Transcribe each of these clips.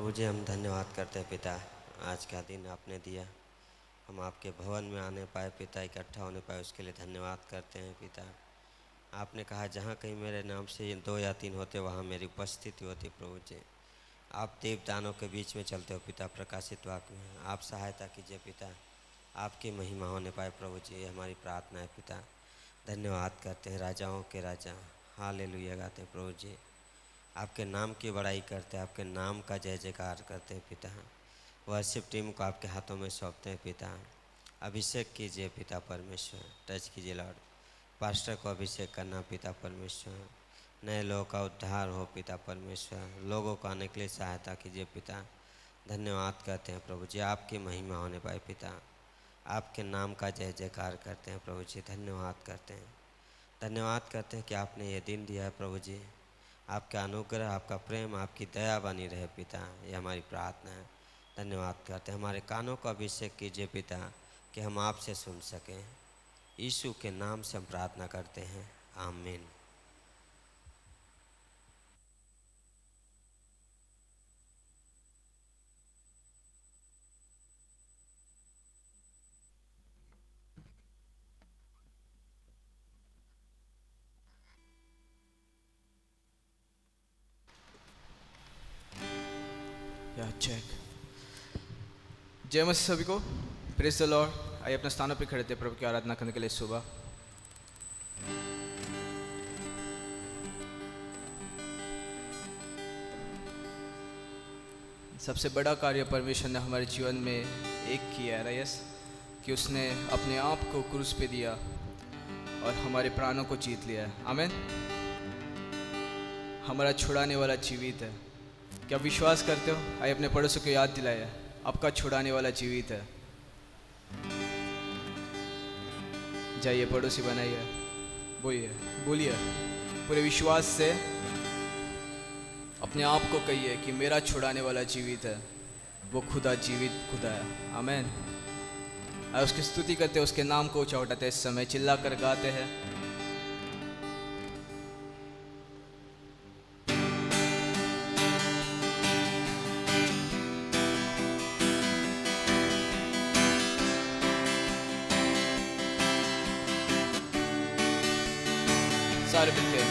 प्रभु जी हम धन्यवाद करते हैं पिता, आज का दिन आपने दिया, हम आपके भवन में आने पाए पिता, इकट्ठा होने पाए, उसके लिए धन्यवाद करते हैं पिता। आपने कहा जहाँ कहीं मेरे नाम से 2 या 3 होते वहाँ मेरी उपस्थिति होती। प्रभु जी आप देवदानों के बीच में चलते हो पिता, प्रकाशित वाक्य में आप सहायता कीजिए पिता, आपकी महिमा होने पाए। प्रभु जी हमारी प्रार्थना है पिता, धन्यवाद करते हैं राजाओं के राजा, हालेलुया गाते हैं। प्रभु जी आपके नाम की बड़ाई करते हैं, आपके नाम का जय जयकार करते हैं पिता। वर्शिप टीम को आपके हाथों में सौंपते हैं पिता, अभिषेक कीजिए पिता परमेश्वर, टच कीजिए लॉर्ड, पास्टर को अभिषेक करना पिता परमेश्वर, नए लोगों का उद्धार हो पिता परमेश्वर, लोगों को आने के लिए सहायता कीजिए पिता। धन्यवाद करते हैं प्रभु जी, आपकी महिमा होने पाए पिता, आपके नाम का जय जयकार करते हैं प्रभु जी। धन्यवाद करते हैं, धन्यवाद करते हैं कि आपने ये दिन दिया है प्रभु जी, आपका अनुग्रह, आपका प्रेम, आपकी दया बनी रहे पिता, ये हमारी प्रार्थना है। धन्यवाद करते हैं, हमारे कानों को अभिषेक कीजिए पिता कि हम आपसे सुन सकें। यीशु के नाम से हम प्रार्थना करते हैं, आमीन। चेक। जय मसीह सभी को, प्रेज द लॉर्ड। आइए अपने स्थानों पर खड़े थे प्रभु की आराधना करने के लिए सुबह। सबसे बड़ा कार्य परमेश्वर ने हमारे जीवन में एक किया है यस, कि उसने अपने आप को क्रूस पे दिया और हमारे प्राणों को जीत लिया है। आमीन। हमारा छुड़ाने वाला जीवित है। क्या विश्वास करते हो? आइए अपने पड़ोसियों को याद दिलाया, आपका छुड़ाने वाला जीवित है। जाइए पड़ोसी बनाइए, बोलिए बोलिए पूरे विश्वास से अपने आप को कहिए कि मेरा छुड़ाने वाला जीवित है, वो खुदा जीवित खुदा है। आमीन। और उसकी स्तुति करते हैं, उसके नाम को ऊंचा उठाते हैं, इस समय चिल्ला कर गाते हैं। सारे मिलके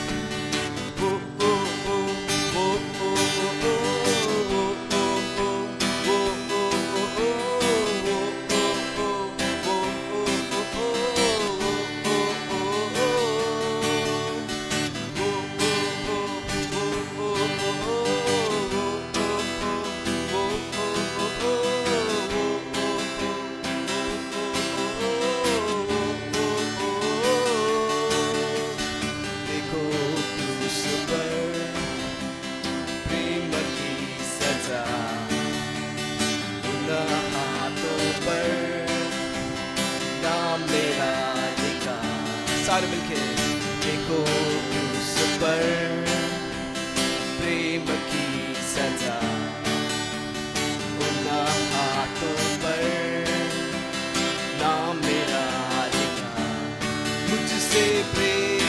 सारे मिलके देखो क्रूस पर प्रेम की सजा, उन हाथों पर नाम मेरा लिखा। मुझसे प्रेम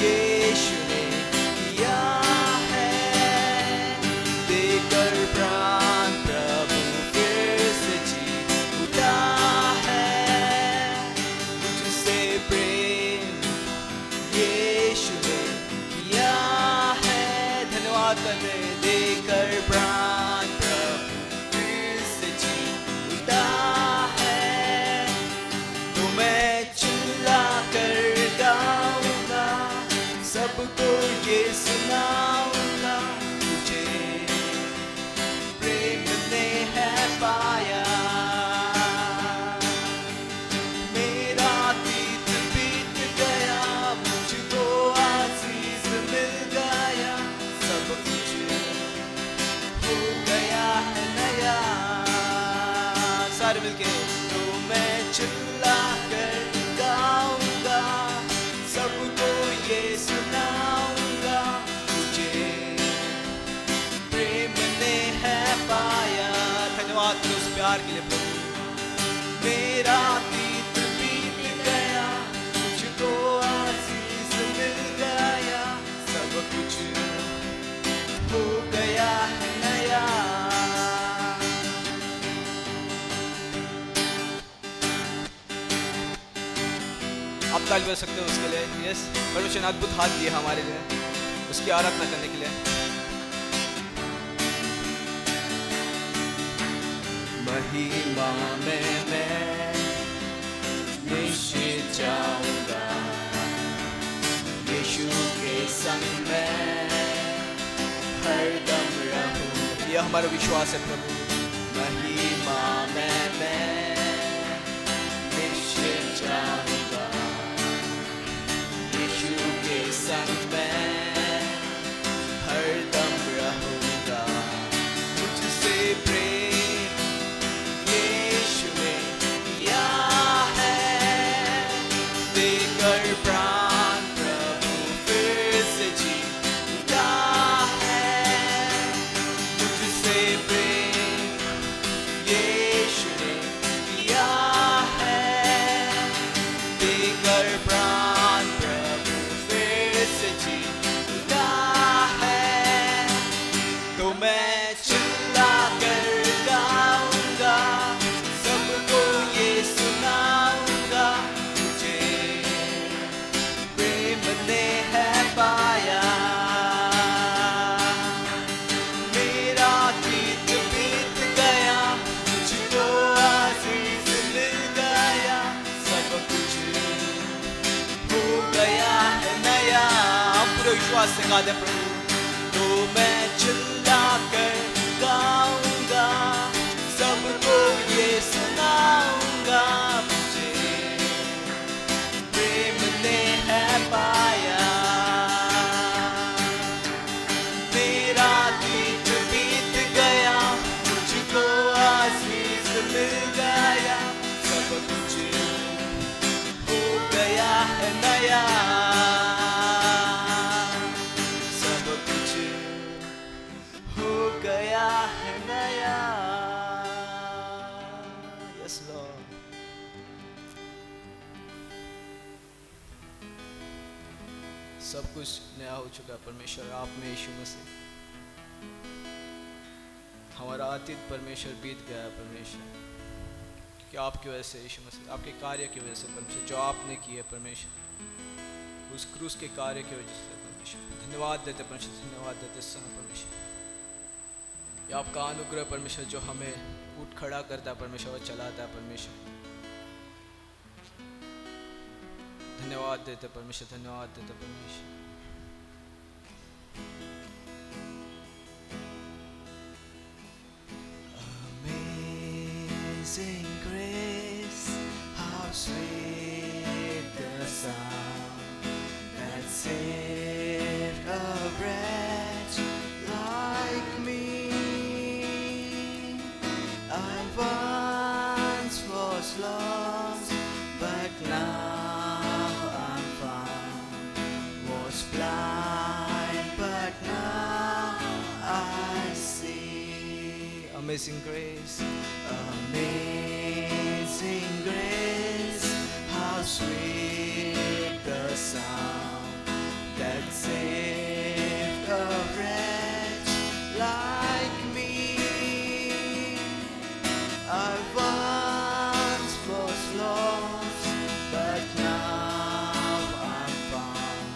यीशु ने किया है, देकर प्राण प्रभु फिर से जी उठा है। मुझसे प्रेम यीशु ने किया है, धन्यवाद करते, देकर प्राण प्रभु फिर से जी उठा है। तो मैं चिल्ला कर गाऊंगा, सबको ये सुनाऊंगा, तुझे प्रेम ने है पाया। मेरा अतीत बीत गया, मुझको आजीज मिल गया, सब कुछ हो गया है नया। सारे मिलके तो मैं चिल्ला कर गाऊंगा, सबको ये सुनाऊंगा, तुझे प्रेम ने है पाया। धन्यवाद करो उस प्यार के लिए प्रभु। मेरा अतीत बीत गया, मुझको आजीज मिल गया, सब कुछ हो गया है नया। आप ताली बजा सकते हो उसके लिए। यस, परमेश्वर ने अद्भुत हाथ दिए हमारे लिए उसकी आराधना करने के लिए। महिमा में मैं निश्चित जाऊंगा, यीशु के संग में हरदम रहूं। यह हमारा विश्वास है प्रभु। महिमा में मैं निश्चित जाऊंगा, यीशु के संग में हरदम रहूंगा। मुझसे प्रेम यीशु ने किया है, देकर प्राण प्रभु फिर से जीता है। मुझसे प्रेम यीशु ने किया है, देकर प्राण प्रभु फिर से जीता है। तो मैं चिल्ला कर गाऊंगा, सबको ये सुनाऊंगा, तुझे प्रेम ने है पाया। मेरा गीत बीत गया, मुझको आशीष मिल गया, सब कुछ हो गया है नया। हम पूरे विश्वास से गाते हैं प्रभु। तो मैं चिल्ला कर गाऊंगा, सबको ये सुनाऊंगा, मुझे प्रेम ने है पाया। मेरा गीत बीत गया, मुझको आशीष मिल गया, सब कुछ हो गया है नया, सब कुछ हो गया है नया। Yes Lord. सब कुछ नया हो चुका है परमेश्वर आप में यीशु मसीह। हमारा अतीत परमेश्वर बीत गया है परमेश्वर, कि आपकी वजह से यीशु मसीह, आपके कार्य की वजह से परमेश्वर, जो आपने किए परमेश्वर, उस क्रूस के कार्य की वजह से परमेश्वर धन्यवाद देते परमेश्वर, धन्यवाद देते समय परमेश्वर। ये आपका अनुग्रह परमेश्वर जो हमें उठ खड़ा करता है परमेश्वर और चलाता है परमेश्वर। धन्यवाद देते परमेश्वर, धन्यवाद देते परमेश्वर। Amazing grace, how sweet the sound that saved a wretch like me. I once was lost, but now I'm found. Was blind, but now I see. Amazing grace, amazing grace, how sweet the sound that saved a wretch like me. I once was lost, but now I'm found.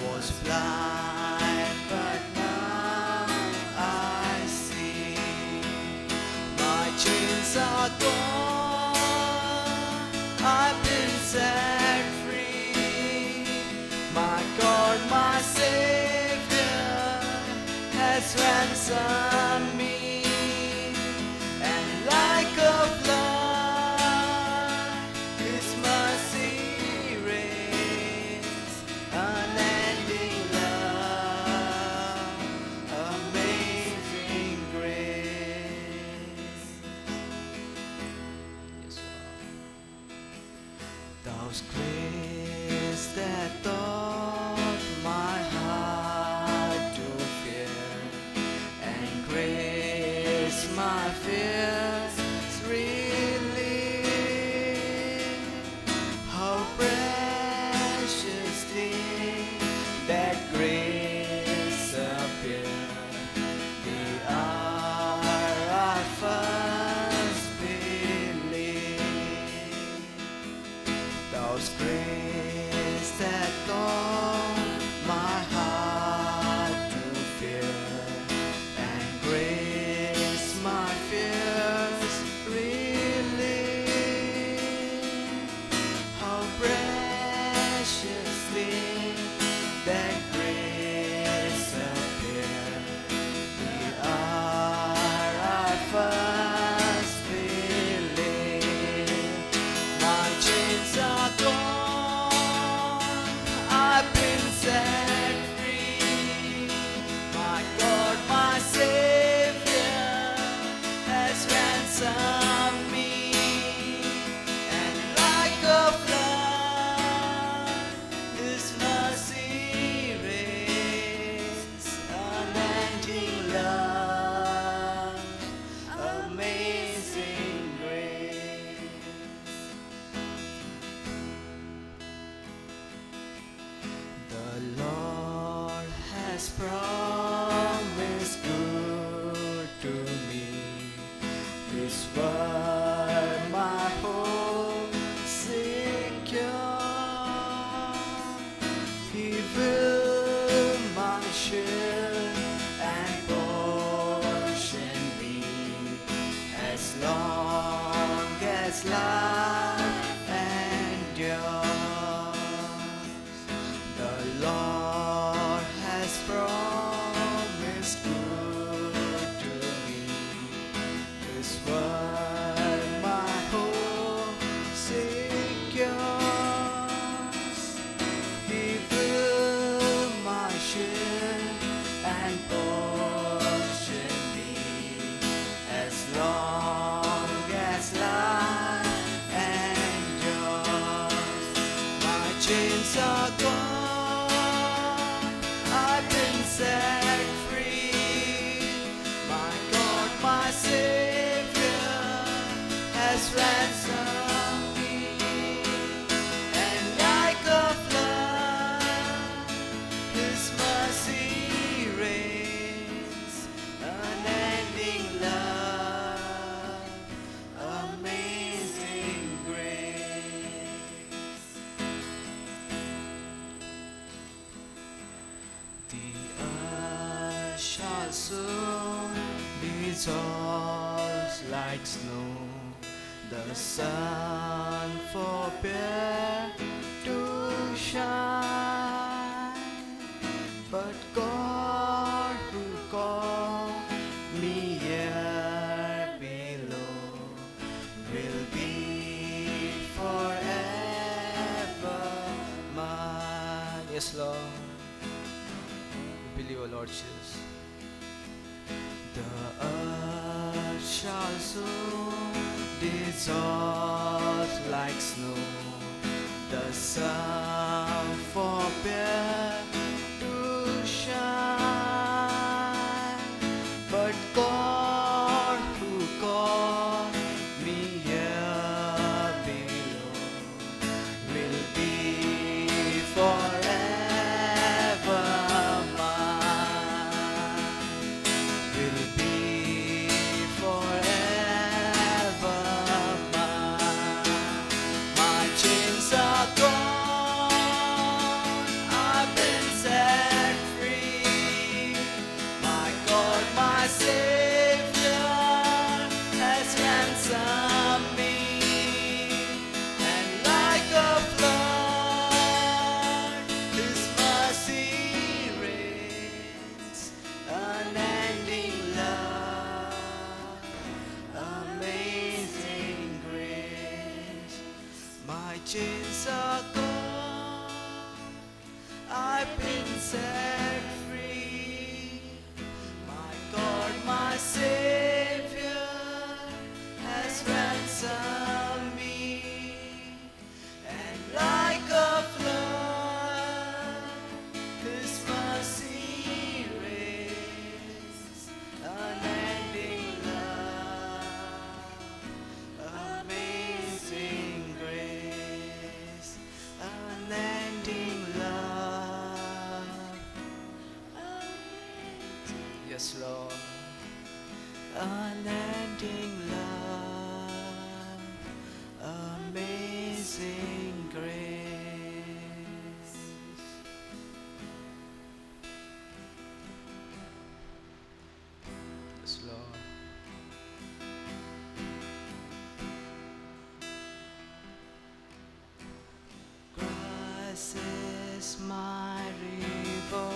Was blind, but now I see. My chains are gone, I've been set free. My God, my Savior, has ransomed me. And like a flood, His mercy reigns, unending love, amazing grace. Yes, Lord. Those grace that taught my heart to fear, and grace my fears relieve. How precious thing that grace appeared, the hour I first believed. Those grace soon dissolves like snow. The sun forbear to shine, but God who called me here below will be forever mine. Yes, Lord. We believe, O Lord Jesus. The earth shall soon dissolve like snow. The sun forbear to shine, but God who called me here below will be forever mine. Will be forever mine. My chains are gone, I've been set free. My God, my Savior has ransomed me, and like a flood, His mercy reigns, unending love, amazing grace. My chains are gone, I've been set free. My God, my Savior has ransomed me, and like a flood, His mercy reigns, unending love, amazing grace, unending love. Yes, Lord. Unending love, amazing grace. Yes, Lord. Christ is my reward,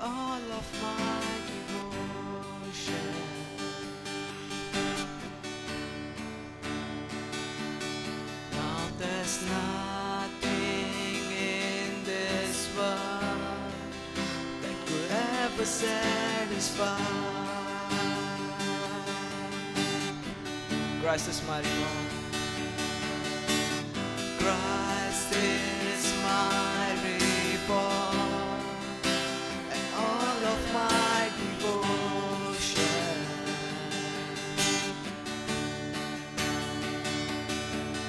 all of my devotion. Now there's nothing in this world that could ever satisfy. Christ is my reward. Christ is my reward and all of my devotion.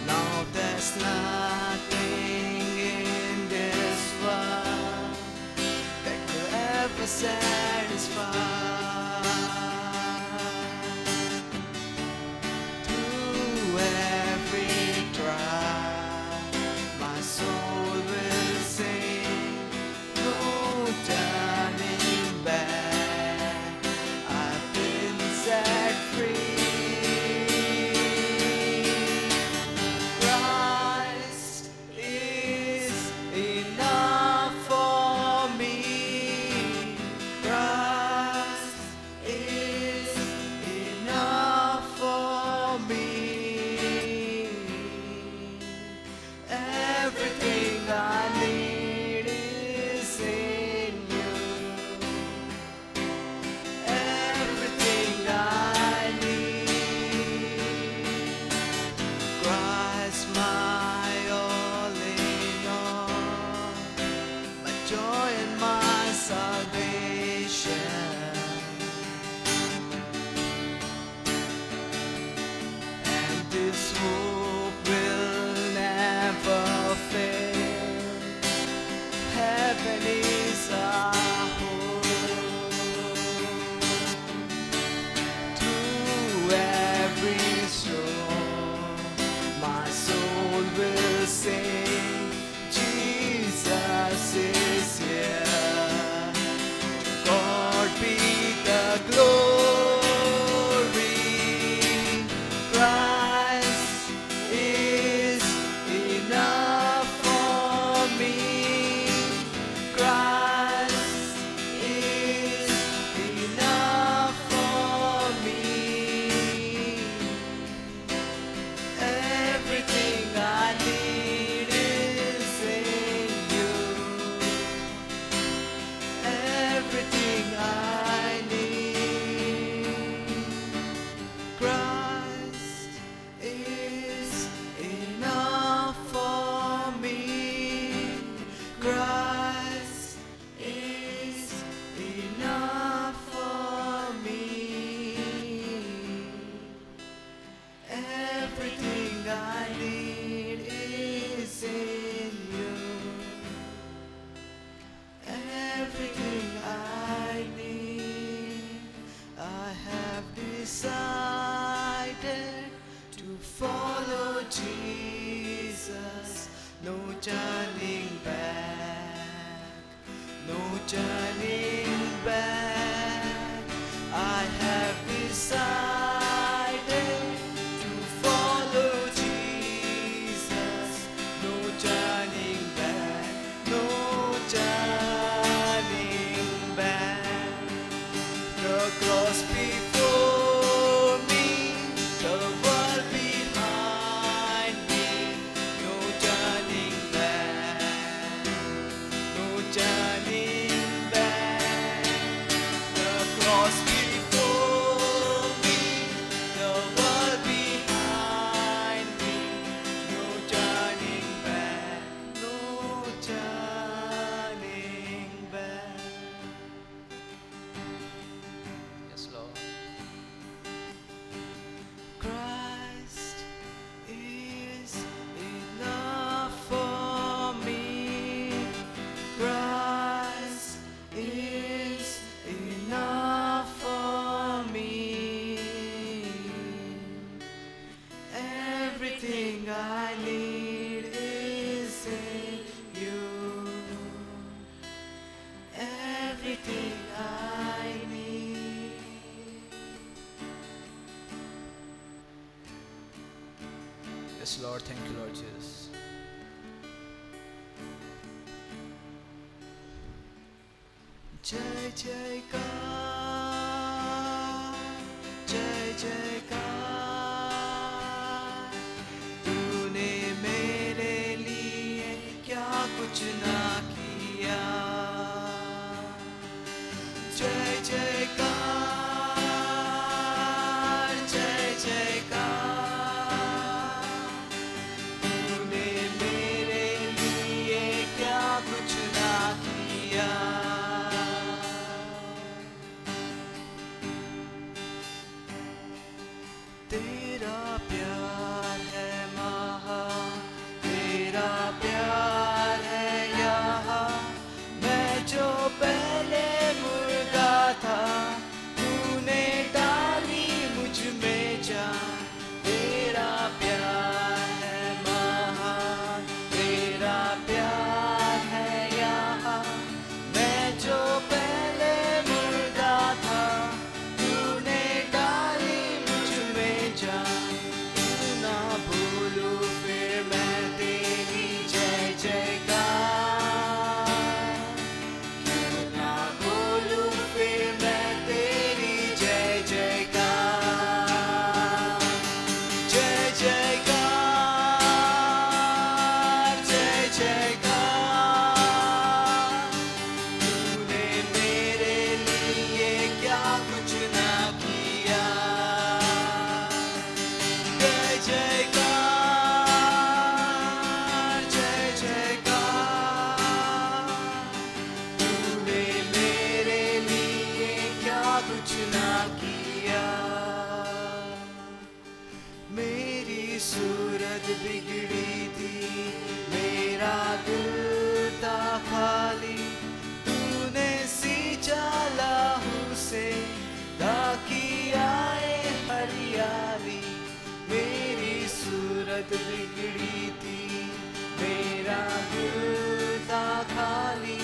Now there's nothing in this world that could ever satisfy. To decided to follow Jesus. No turning back, no turning back. I have decided to follow Jesus. No turning back, no turning back. The cross before me, the world behind me. No turning back, no turning back. The cross before me, the world behind me. No turning back, no turning back. Yes, Lord. Christ is enough for me. Christ is enough for me. Everything I need is in you. Everything I need. Yes, Lord. Thank you, Lord Jesus. जय जयकार, जय जयकार। तूने मेरे लिए क्या कुछ ना किया। जय जयकार, जय जयकार। तूने मेरे लिए क्या कुछ ना किया। तेरा प्यार है महान, तेरा प्यार है यहाँ। मैं जो पहले मुर्दा था, तूने डाली मुझ में जान। तेरा प्यार है महान, तेरा प्यार है यहाँ। मैं जो पहले मुर्दा था, तूने डाली मुझ में जान। क्यों ना भूलूं फिर मैं तेरी जय जयकार। क्यों ना भूलूं फिर मैं तेरी जय जयकार। जय जयकार, जय जयकार। तूने मेरे लिए क्या कुछ ना किया। जय जयकार, जय जयकार। तूने मेरे लिए क्या कुछ ना किया। मेरी सूरत बिगड़ी थी, मेरा दिल था खाली। तूने सींचा लहू से ताकि आए हरियाली। मेरी सूरत बिगड़ी थी, मेरा दिल था खाली।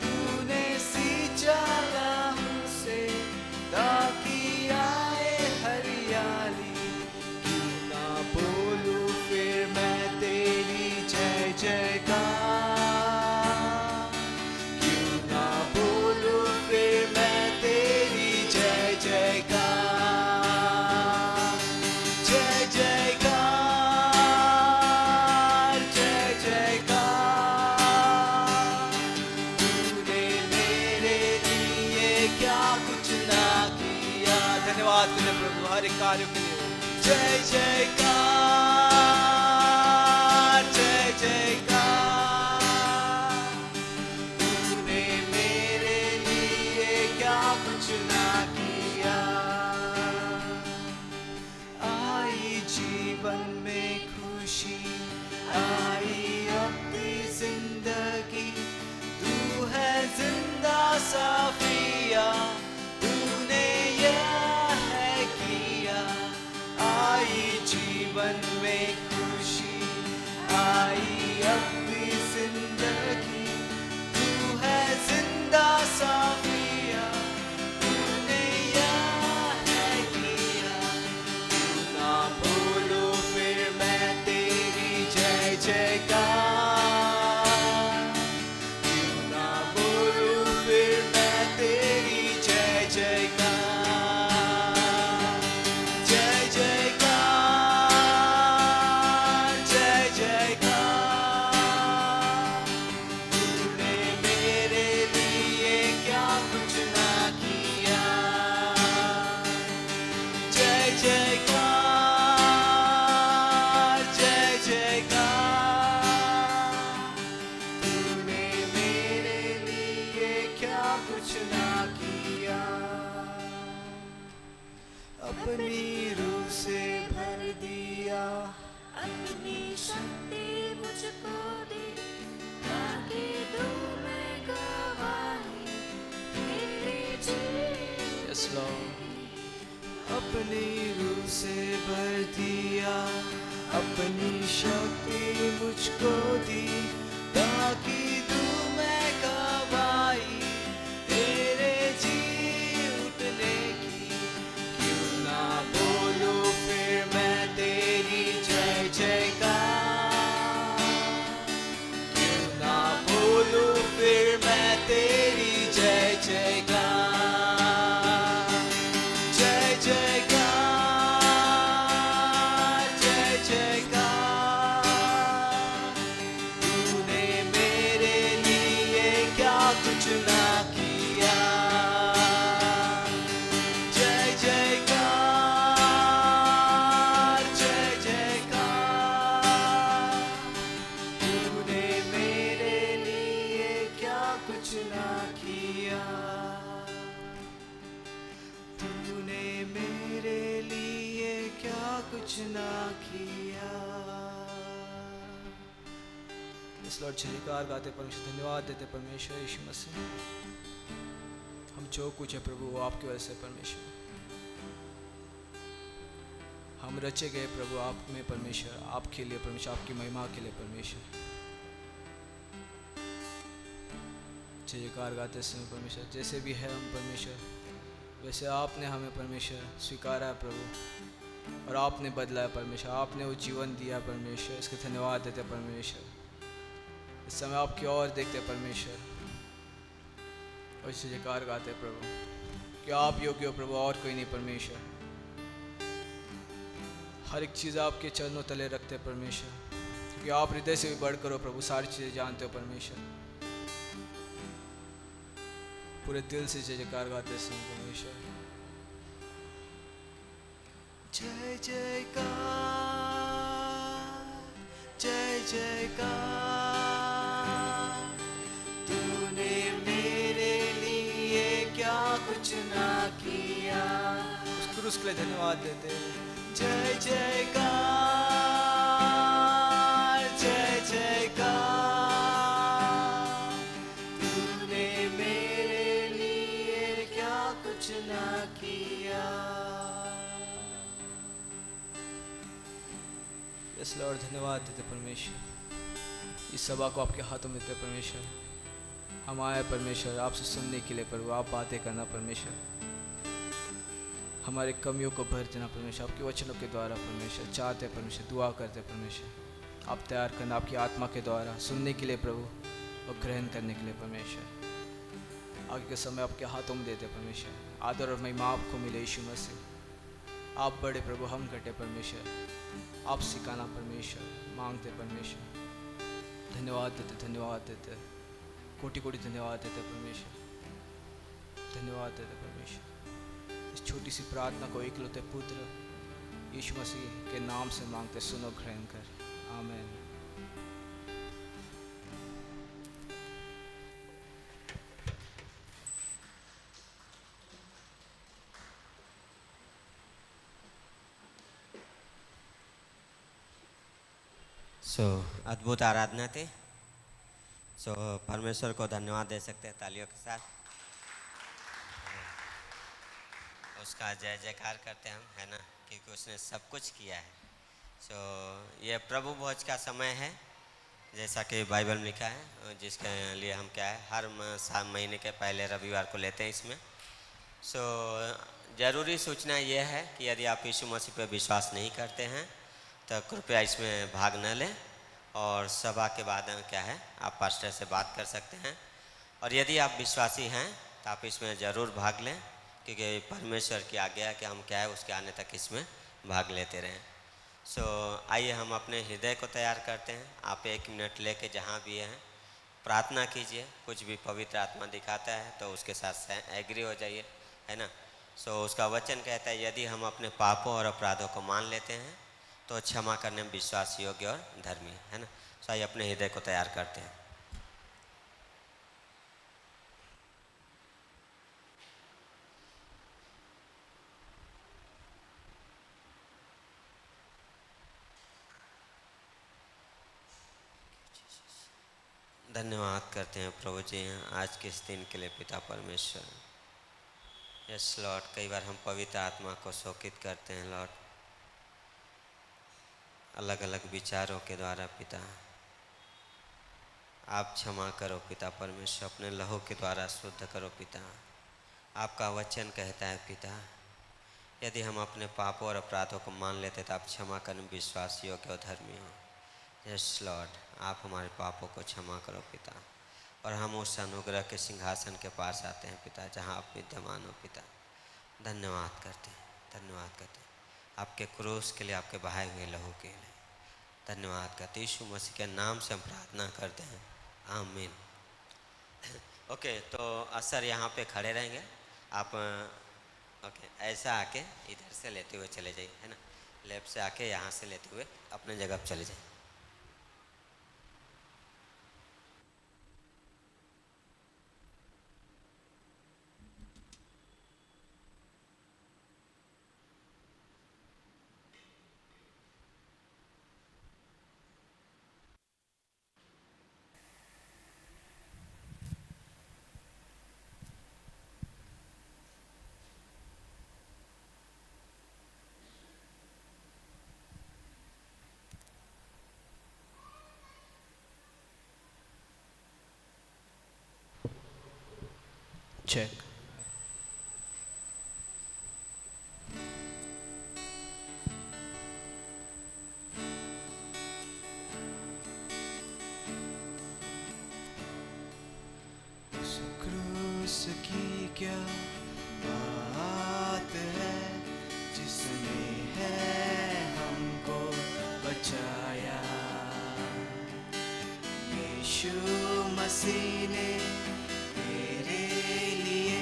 तूने सींचा लहू से ताकि आए हरियाली। क्यों ना बोलूं फिर मैं तेरी जय जयकार। क्यों ना बोलूं फिर मैं तेरी जय जयकार। जय जयकार, जय जयकार। तूने मेरे लिए क्या कुछ ना किया। धन्यवाद तुझे प्रभु हर एक कार्य के लिए। जय जयकार, जय जयकार। तूने मेरे लिए क्या कुछ ना किया। आई जीवन में खुशी, आई अपनी जिंदगी। तू है जिंदा साफिया, तूने यह है कि जयकार जय जयकार। तूने मेरे लिए क्या कुछ ना किया, अपनी रूह से भर दिया, अपनी शक्ति मुझको दी, ताकि दूं मैं गवाही तेरे जी। Yes, Lord. अपनी रूह से भर दिया, अपनी शक्ति मुझको दी, ताकि दूं मैं गवाही तेरे जी उठने की। क्यों ना बोलूं फिर मैं तेरी जय जयकार, क्यों ना बोलूं फिर मैं तेरी जय जयकार। जय जयकार जय जयकार। तूने मेरे लिए क्या कुछ ना किया, जय जयकार जय जयकार। तूने मेरे लिए क्या कुछ ना किया, तूने मेरे लिए क्या कुछ ना किया। इस लॉर्ड जयकार गाते परमेश्वर, धन्यवाद देते परमेश्वर यीशु मसीह। हम जो कुछ है प्रभु वो आपकी वजह से परमेश्वर, हम रचे गए प्रभु आप में परमेश्वर, आपके लिए परमेश्वर, आपकी महिमा के लिए परमेश्वर। जयकार गाते समय परमेश्वर, जैसे भी है हम परमेश्वर, वैसे आपने हमें परमेश्वर स्वीकारा है प्रभु, और आपने बदला है परमेश्वर, आपने वो जीवन दिया परमेश्वर, इसके धन्यवाद देते परमेश्वर। इस समय आपकी ओर देखते परमेश्वर, और इसे जयकार गाते प्रभु कि आप योग्य हो प्रभु, और कोई नहीं परमेश्वर। हर एक चीज़ आपके चरणों तले रखते परमेश्वर, क्योंकि आप हृदय से भी बढ़कर हो प्रभु, सारी चीज़ें जानते हो परमेश्वर। पूरे दिल से जयकार गाते हैं परमेश्वर। जय जयकार जय जयकार। तूने मेरे लिए क्या कुछ ना किया, उस क्रूस के लिए धन्यवाद देते हैं। जय जयकार जय जयकार। तूने मेरे लिए क्या कुछ ना किया। यस लॉर्ड, धन्यवाद देते परमेश्वर। इस सभा को आपके हाथों में देते परमेश्वर। हम आए परमेश्वर आपसे सुनने के लिए प्रभु, आप बातें करना परमेश्वर, हमारे कमियों को भर देना परमेश्वर, आपके वचनों के द्वारा परमेश्वर। चाहते परमेश्वर, दुआ करते परमेश्वर, आप तैयार करना आपकी आत्मा के द्वारा सुनने के लिए प्रभु, और ग्रहण करने के लिए परमेश्वर। आगे के समय आपके हाथों में देते परमेश्वर। आदर और महिमा आपको मिले यीशु मसीह। आप बड़े प्रभु, हम घटे परमेश्वर, आप सिखाना परमेश्वर, मांगते परमेश्वर। धन्यवाद देते, कोटि कोटि धन्यवाद देते परमेश्वर, धन्यवाद देते परमेश्वर। इस छोटी सी प्रार्थना को इकलौते पुत्र यीशु मसीह के नाम से मांगते, सुनो ग्रहण कर, आमीन। अद्भुत आराधना थी। परमेश्वर को धन्यवाद दे सकते हैं तालियों के साथ, उसका जय जयकार करते हैं हम, है ना, क्योंकि उसने सब कुछ किया है। ये प्रभु भोज का समय है, जैसा कि बाइबल में लिखा है, जिसके लिए हम क्या है हर महीने के पहले रविवार को लेते हैं इसमें। ज़रूरी सूचना ये है कि यदि आप यीशु मसीह पर विश्वास नहीं करते हैं तो कृपया इसमें भाग न लें, और सभा के बाद क्या है आप पास्टर से बात कर सकते हैं। और यदि आप विश्वासी हैं तो आप इसमें ज़रूर भाग लें, क्योंकि परमेश्वर की आज्ञा है कि हम क्या है उसके आने तक इसमें भाग लेते रहें। आइए हम अपने हृदय को तैयार करते हैं। आप 1 मिनट लेके जहाँ भी हैं प्रार्थना कीजिए। कुछ भी पवित्र आत्मा दिखाता है तो उसके साथ एग्री हो जाइए, है ना। सो उसका वचन कहता है यदि हम अपने पापों और अपराधों को मान लेते हैं तो क्षमा करने में विश्वास योग्य और धर्मी है ना। सो आइए अपने हृदय को तैयार करते हैं। धन्यवाद करते हैं प्रभु जी आज के इस दिन के लिए पिता परमेश्वर। यस लॉर्ड, कई बार हम पवित्र आत्मा को शोकित करते हैं लॉर्ड, अलग अलग विचारों के द्वारा। पिता आप क्षमा करो पिता परमेश्वर, अपने लहू के द्वारा शुद्ध करो पिता। आपका वचन कहता है पिता यदि हम अपने पापों और अपराधों को मान लेते तो आप क्षमा करने में विश्वास योग्य और धर्मी हो। यस लॉर्ड, आप हमारे पापों को क्षमा करो पिता, और हम उस अनुग्रह के सिंहासन के पास आते हैं पिता जहाँ आप विद्यमान हो पिता। धन्यवाद करते हैं, धन्यवाद करते हैं आपके क्रूस के लिए, आपके बहाए हुए लहू के लिए। धन्यवाद करते यीशु मसीह के नाम से हम प्रार्थना करते हैं, आमीन। ओके, तो असर यहाँ पे खड़े रहेंगे आप। ओके, ऐसा आके इधर से लेते हुए चले जाइए, है ना। लेफ्ट से आके यहाँ से लेते हुए अपने जगह पर चले जाइए। चेक। उस क्रूस की क्या बात है जिसने है हमको बचाया। यीशु मसीह ने तेरे लिए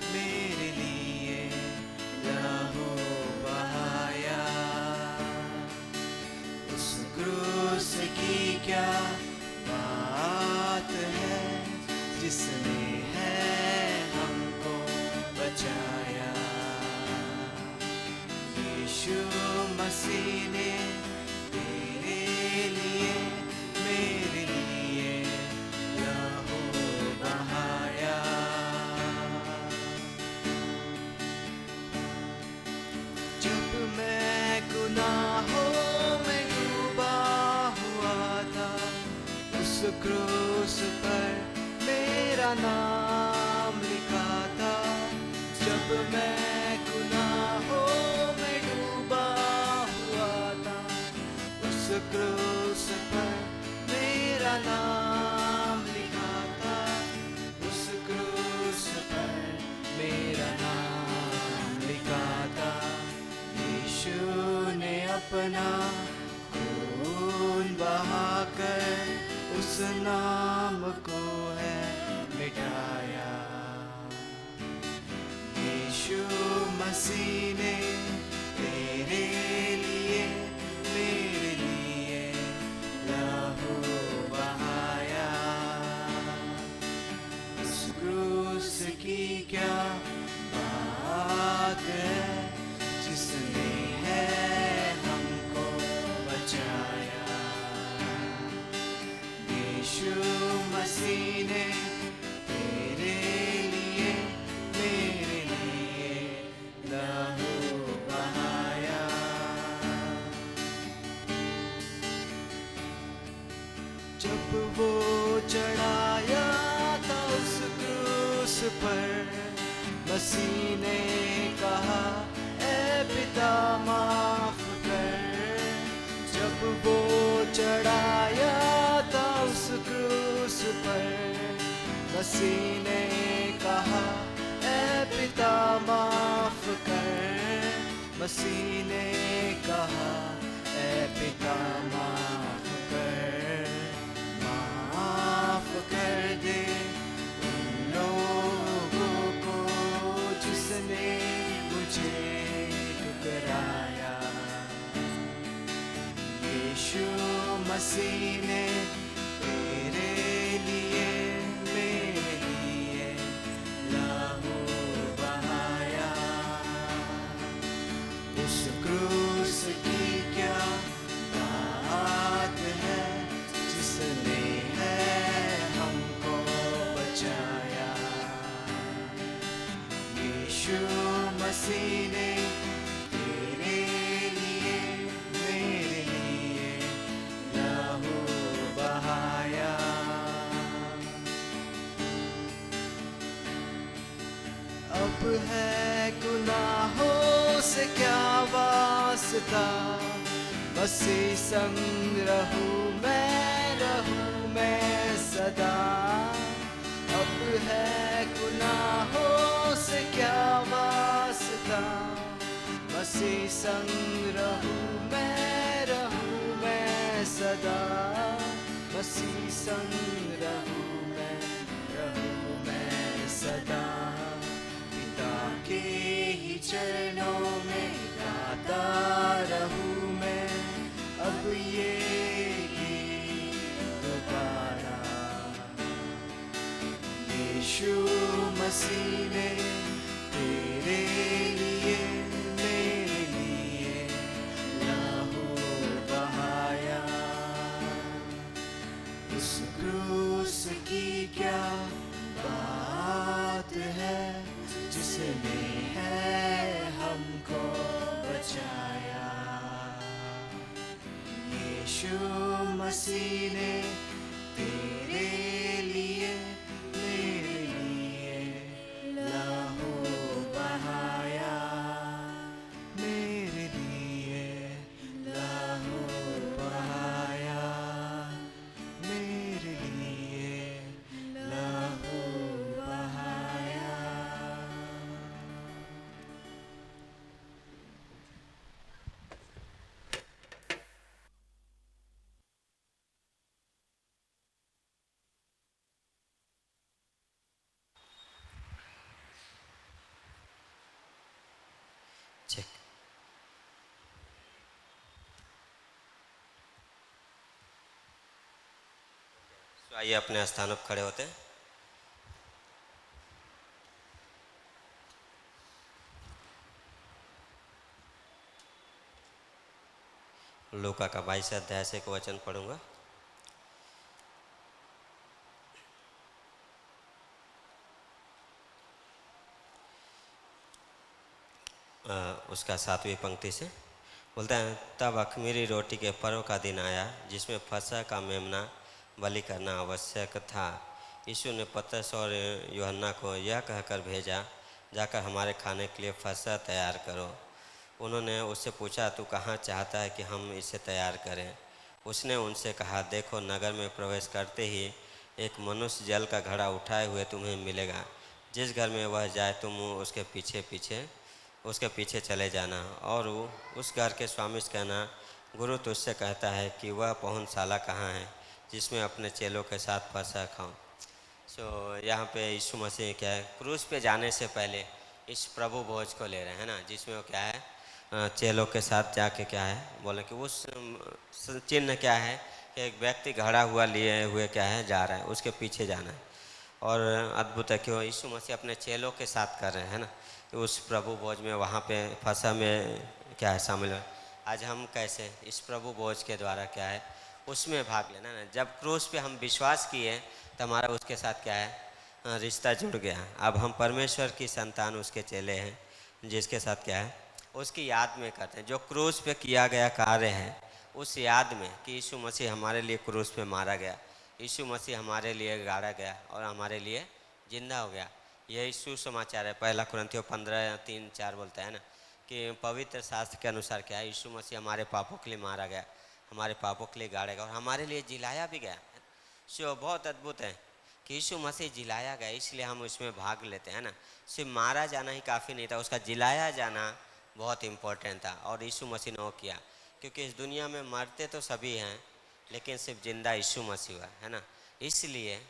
मेरे लिए लहू बहाया। उस क्रूस की क्या बात है जिसने है हमको बचाया। यीशु मसीह ने तेरे लिए मेरे लिए लहू बहाया। जब मैं गुनाहों में डूबा हुआ था, उस क्रूस पर मेरा नाम लिखा था। जब मैं गुनाहों में डूबा हुआ था, उस क्रूस पर मेरा नाम लिखा था। उस क्रूस पर मेरा नाम लिखा था। यीशु ने अपना खून बहाकर उस नाम को है मिटाया। यीशु मसीह ने तेरे लिए मेरे लिए लहू बहाया। उस क्रूस की क्या बात है जिसने है हमको बचाया। यीशु मसीह ने तेरे लिए मेरे लिए लहू बहाया। जब वो चढ़ाया था उस क्रूस पर, मसीह ने कहा ऐ पिता माफ कर। जब वो चढ़ाया था उस क्रूस पर, मसीह ने कहा ऐ पिता माफ कर। मसीह ने कहा ऐ पिता माफ कर। माफ कर दे उन लोगों को जिसने मसीह ने तेरे लिए मेरे लिए लहू बहाया। उस क्रूस की क्या बात है जिसने है हमको बचाया। यीशु मसीह ने तेरे लिए मेरे लिए लहू बहाया। अब है गुनाहों से क्या वास्ता, मसीह संग रहूं मैं सदा। अब है गुनाहों से क्या वास्ता, मसीह संग रहूं मैं सदा। मसीह संग रहूं मैं सदा। पिता के ही चरणों में गाता रहूं मैं अब ये गीत दोबारा। यीशु मसीह ने तेरे लिए मेरे लिए लहू बहाया। उस क्रूस की क्या बात है जिसने है हमको बचाया। यीशु मसीह ने तेरे लिए मेरे लिए लहू बहाया। मेरे लिए लहू बहाया। मेरे लिए लहू बहाया। चेक। तो आइए अपने स्थानों पर खड़े होते हैं। लूका का 22 अध्याय से एक वचन पढ़ूंगा। उसका 7वीं पंक्ति से बोलता है, तब अख़मीरी रोटी के पर्व का दिन आया जिसमें फसह का मेमना बलि करना आवश्यक था। यीशु ने पतरस और यूहन्ना को यह कहकर भेजा, जाकर हमारे खाने के लिए फसह तैयार करो। उन्होंने उससे पूछा, तू कहाँ चाहता है कि हम इसे तैयार करें? उसने उनसे कहा, देखो, नगर में प्रवेश करते ही एक मनुष्य जल का घड़ा उठाए हुए तुम्हें मिलेगा। जिस घर में वह जाए तुम उसके पीछे चले जाना और उस घर के स्वामी से कहना, गुरु तुझसे कहता है कि वह पहुँचाला कहाँ है जिसमें अपने चेलों के साथ फसह खाऊं। यहाँ पे यीशु मसीह क्या है, क्रूस पे जाने से पहले इस प्रभु भोज को ले रहे हैं ना, जिसमें वो क्या है, चेलों के साथ जाके क्या है बोले कि उस चिन्ह क्या है कि एक व्यक्ति घड़ा हुआ लिए हुए क्या है जा रहा है, उसके पीछे जाना है। और अद्भुत है कि वो यीशु मसीह अपने चेलों के साथ कर रहे हैं ना, उस प्रभु भोज में वहाँ पे फसह में क्या है शामिल है। आज हम कैसे इस प्रभु भोज के द्वारा क्या है उसमें भाग लेना ना। जब क्रूस पे हम विश्वास किए तो हमारा उसके साथ क्या है रिश्ता जुड़ गया। अब हम परमेश्वर की संतान उसके चेले हैं, जिसके साथ क्या है उसकी याद में करते हैं जो क्रूस पे किया गया कार्य है, उस याद में कि यीशु मसीह हमारे लिए क्रूस पे मारा गया, यीशु मसीह हमारे लिए गाड़ा गया और हमारे लिए जिंदा हो गया। यही सुसमाचार है। 1 कुरिन्थियों 15:3-4 बोलता है ना कि पवित्र शास्त्र के अनुसार क्या है, यीशु मसीह हमारे पापों के लिए मारा गया, हमारे पापों के लिए गाड़ा गया और हमारे लिए जिलाया भी गया। बहुत अद्भुत है कि यीशु मसीह जिलाया गया, इसलिए हम उसमें भाग लेते हैं ना। सिर्फ मारा जाना ही काफ़ी नहीं था, उसका जिलाया जाना बहुत इम्पोर्टेंट था और यीशु मसीह ने वो किया। क्योंकि इस दुनिया में मरते तो सभी हैं लेकिन सिर्फ जिंदा यीशु मसीह हुआ है ना, इसलिए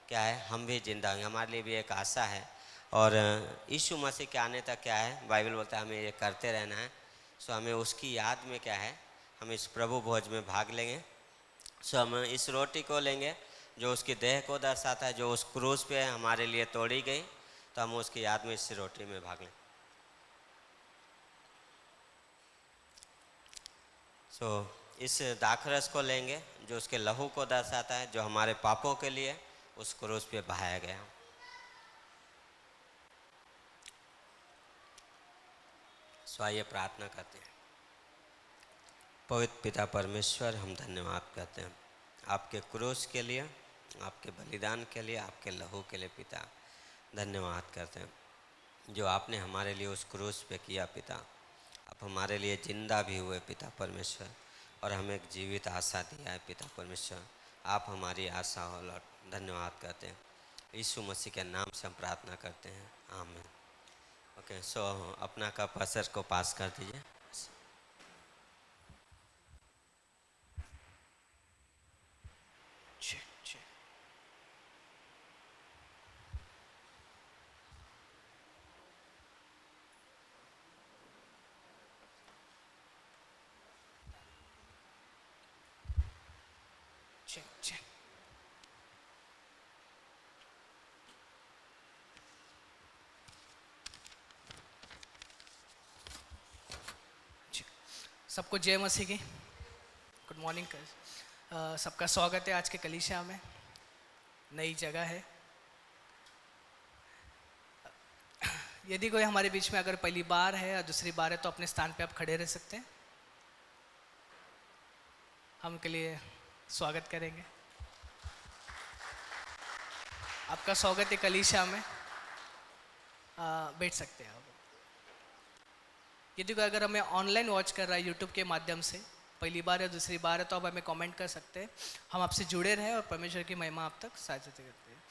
क्या है हम भी जिंदा होंगे, हमारे लिए भी एक आशा है। और यीशु मसीह के आने तक क्या है बाइबल बोलता है हमें ये करते रहना है। हमें उसकी याद में क्या है हम इस प्रभु भोज में भाग लेंगे सो हम इस रोटी को लेंगे जो उसकी देह को दर्शाता है, जो उस क्रूस पे हमारे लिए तोड़ी गई, तो हम उसकी याद में इस रोटी में भाग लें। सो इस दाखरस को लेंगे जो उसके लहू को दर्शाता है, जो हमारे पापों के लिए उस क्रूस पे बहाया गया। सो आइए प्रार्थना करते हैं। पवित्र पिता परमेश्वर, हम धन्यवाद करते हैं आपके क्रूस के लिए, आपके बलिदान के लिए, आपके लहू के लिए। पिता धन्यवाद करते हैं जो आपने हमारे लिए उस क्रूस पे किया। पिता आप हमारे लिए जिंदा भी हुए पिता परमेश्वर, और हमें एक जीवित आशा दिया है। पिता परमेश्वर आप हमारी आशा हो लॉर्ड। धन्यवाद करते हैं, यीशु मसीह के नाम से हम प्रार्थना करते हैं, आमीन। ओके, सो अपना कप असर को पास कर दीजिए। चेक। सबको जय मसीह की। गुड मॉर्निंग कर सबका स्वागत है आज के कलीसिया में। नई जगह है। यदि कोई हमारे बीच में अगर पहली बार है या दूसरी बार है तो अपने स्थान पे आप खड़े रह सकते हैं, हम के लिए स्वागत करेंगे। आपका स्वागत है कलीसिया में। बैठ सकते हैं आप। यदि कोई अगर हमें ऑनलाइन वॉच कर रहा है यूट्यूब के माध्यम से, पहली बार या दूसरी बार है, तो आप हमें कमेंट कर सकते हैं। हम आपसे जुड़े रहें और परमेश्वर की महिमा आप तक साझा करते हैं।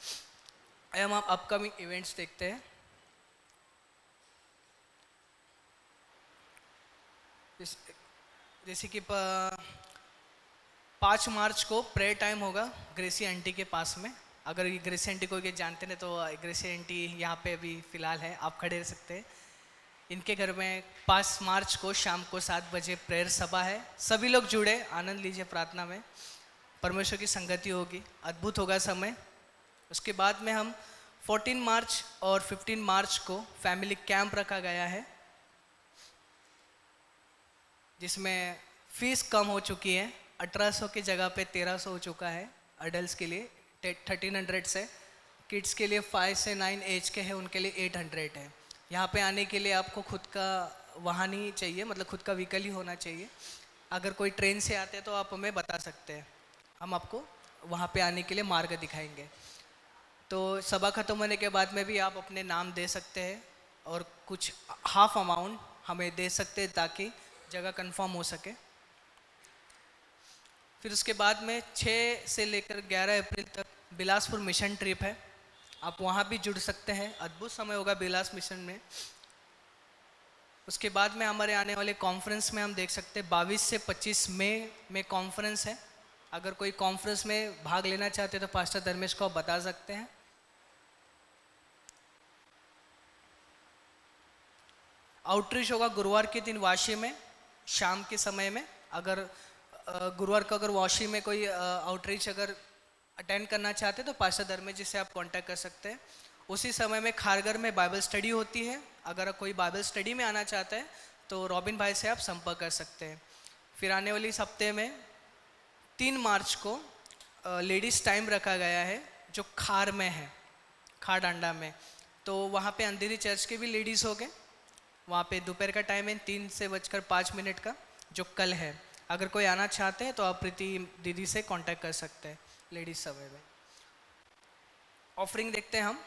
आइए हम आप अपकमिंग इवेंट्स देखते हैं। जैसे कि 5 मार्च को प्रेयर टाइम होगा ग्रेसी आंटी के पास में। अगर ये ग्रेसी आंटी को ये जानते हैं तो ग्रेसी आंटी यहाँ पे अभी फ़िलहाल है, आप खड़े रह सकते हैं। इनके घर में 5 मार्च को शाम को 7 बजे प्रेयर सभा है। सभी लोग जुड़े, आनंद लीजिए प्रार्थना में। परमेश्वर की संगति होगी, अद्भुत होगा समय। उसके बाद में हम 14 मार्च और 15 मार्च को फैमिली कैंप रखा गया है, जिसमें फ़ीस कम हो चुकी है। 1800 की जगह पे 1300 हो चुका है अडल्ट के लिए, 1300 से। किड्स के लिए 5 से 9 एज के हैं, उनके लिए 800 है। यहाँ पे आने के लिए आपको खुद का वाहन ही चाहिए, मतलब खुद का व्हीकल ही होना चाहिए। अगर कोई ट्रेन से आते हैं तो आप हमें बता सकते हैं, हम आपको वहाँ पे आने के लिए मार्ग दिखाएंगे। तो सभा खत्म होने के बाद में भी आप अपने नाम दे सकते हैं और कुछ हाफ अमाउंट हमें दे सकते हैं ताकि जगह कंफर्म हो सके। फिर उसके बाद में 6 से लेकर 11 अप्रैल तक बिलासपुर मिशन ट्रिप है, आप वहाँ भी जुड़ सकते हैं। अद्भुत समय होगा बिलास मिशन में। उसके बाद में हमारे आने वाले कॉन्फ्रेंस में हम देख सकते हैं 22 से 25 मई में कॉन्फ्रेंस है। अगर कोई कॉन्फ्रेंस में भाग लेना चाहते हैं तो पास्टर धर्मेश को आप बता सकते हैं। आउटरीच होगा गुरुवार के दिन वाशी में शाम के समय में। अगर गुरुवार को अगर वाशी में कोई आउटरीच अगर अटेंड करना चाहते हैं तो पास्टर धर्मेश जी से आप कांटेक्ट कर सकते हैं। उसी समय में खारगर में बाइबल स्टडी होती है। अगर कोई बाइबल स्टडी में आना चाहता है तो रॉबिन भाई से आप संपर्क कर सकते हैं। फिर आने वाली इस हफ्ते में 3 मार्च को लेडीज़ टाइम रखा गया है, जो खार में है, खार डांडा में। तो वहाँ पे अंधेरी चर्च के भी लेडीज़ हो गए। वहाँ पे दोपहर का टाइम है 3:05 का, जो कल है। अगर कोई आना चाहते हैं तो आप प्रीति दीदी से कांटेक्ट कर सकते हैं लेडीज समय में। ऑफरिंग देखते हैं हम।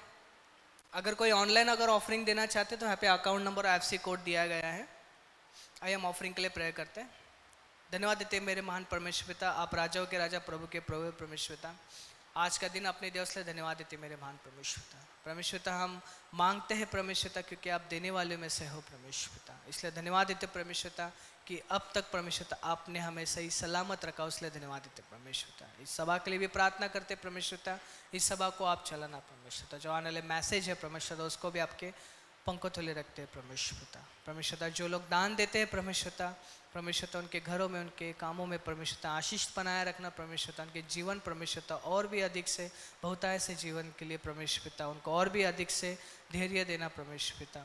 अगर कोई ऑनलाइन अगर ऑफरिंग देना चाहते हैं तो यहाँ पे अकाउंट नंबर और FC कोड दिया गया है। आइए हम ऑफरिंग के लिए प्रेयर करते हैं। धन्यवाद देते हैं मेरे महान परमेश्वर पिता, आप राजाओं के राजा, प्रभु के प्रभु परमेश्वर पिता। आज का दिन अपने दिवस लिए धन्यवाद देते मेरे महान परमेश्वर पिता। परमेश्वर पिता हम मांगते हैं परमेश्वर पिता, क्योंकि आप देने वाले में से हो परमेश्वर पिता। इसलिए धन्यवाद देते परमेश्वर पिता कि अब तक परमेश्वर पिता आपने हमें सही सलामत रखा, उसलिए धन्यवाद देते परमेश्वर पिता। इस सभा के लिए भी प्रार्थना करते परमेश्वर पिता, इस सभा को आप चलाना परमेश्वर पिता। जो आने वाले मैसेज है परमेश्वर पिता, उसको भी आपके पंखों थोले रखते हैं परमेश्वर पिता। परमेश्वर पिता जो लोग दान देते हैं परमेश्वर पिता, परमेश्वर पिता उनके घरों में उनके कामों में परमेश्वर पिता आशीष बनाए रखना परमेश्वर पिता। उनके जीवन परमेश्वर पिता और भी अधिक से बहुतायत से जीवन के लिए परमेश्वर पिता उनको और भी अधिक से धैर्य देना परमेश्वर पिता।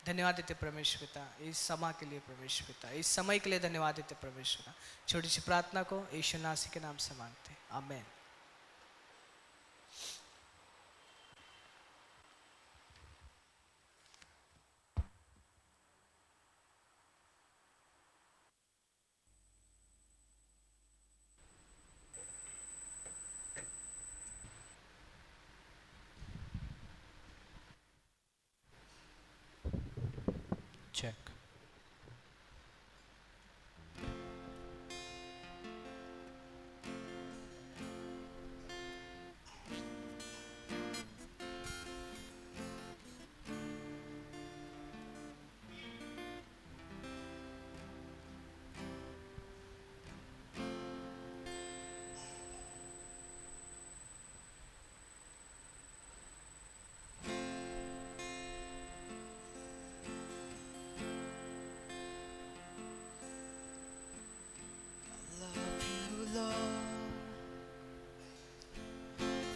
धन्यवाद देते परमेश्वर पिता इस समय के लिए परमेश्वर पिता, इस समय के लिए धन्यवाद देते परमेश्वर पिता। छोटी सी प्रार्थना को यीशु नासी के नाम से मांगते हैं, आमीन। Check.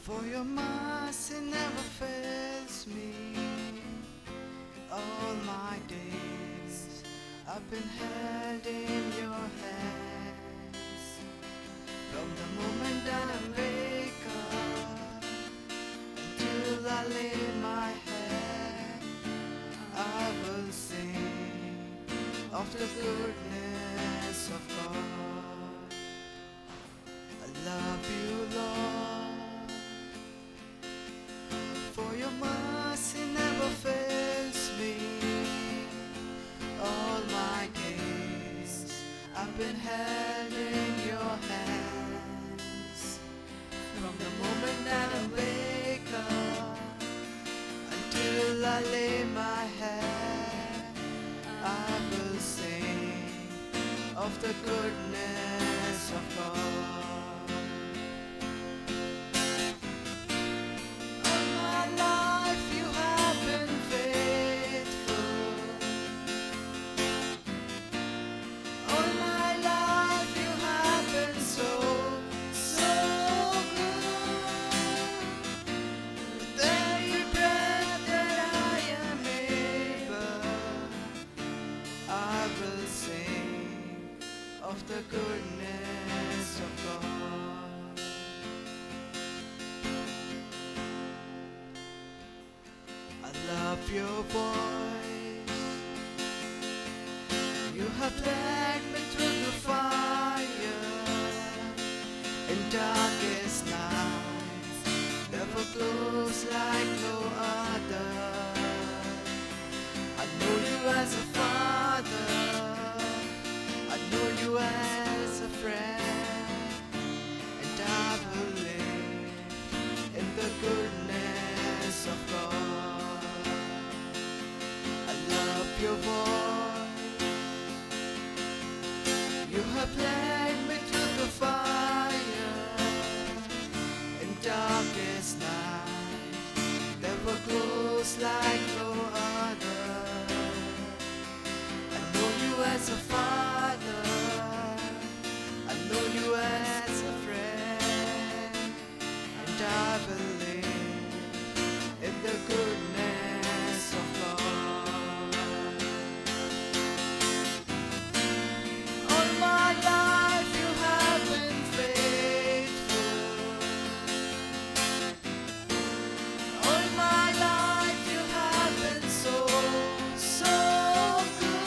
For your mercy never fails me. All my days I've been held in your hands. From the moment that I wake up until I lay my head, I will sing of the goodness of God. I love you, Lord, for your mercy never fails me. All my days I've been held in your hands. From the moment that I wake up until I lay my head, I will sing of the goodness of God. All my life you have been faithful. All my life you have been so, so good. With every breath that I am able, I will sing of the goodness of God. I love your voice. You have led me through the fire in darkest nights, never close like no other. I know you as a father, I know you as a friend, and I will live in the goodness of God. I love your voice. You have led me through the fire in darkest night, never close like no other. I know you as a father, I know you as a friend, and I believe in the goodness of God. All my life you have been faithful. All my life you have been so, so good.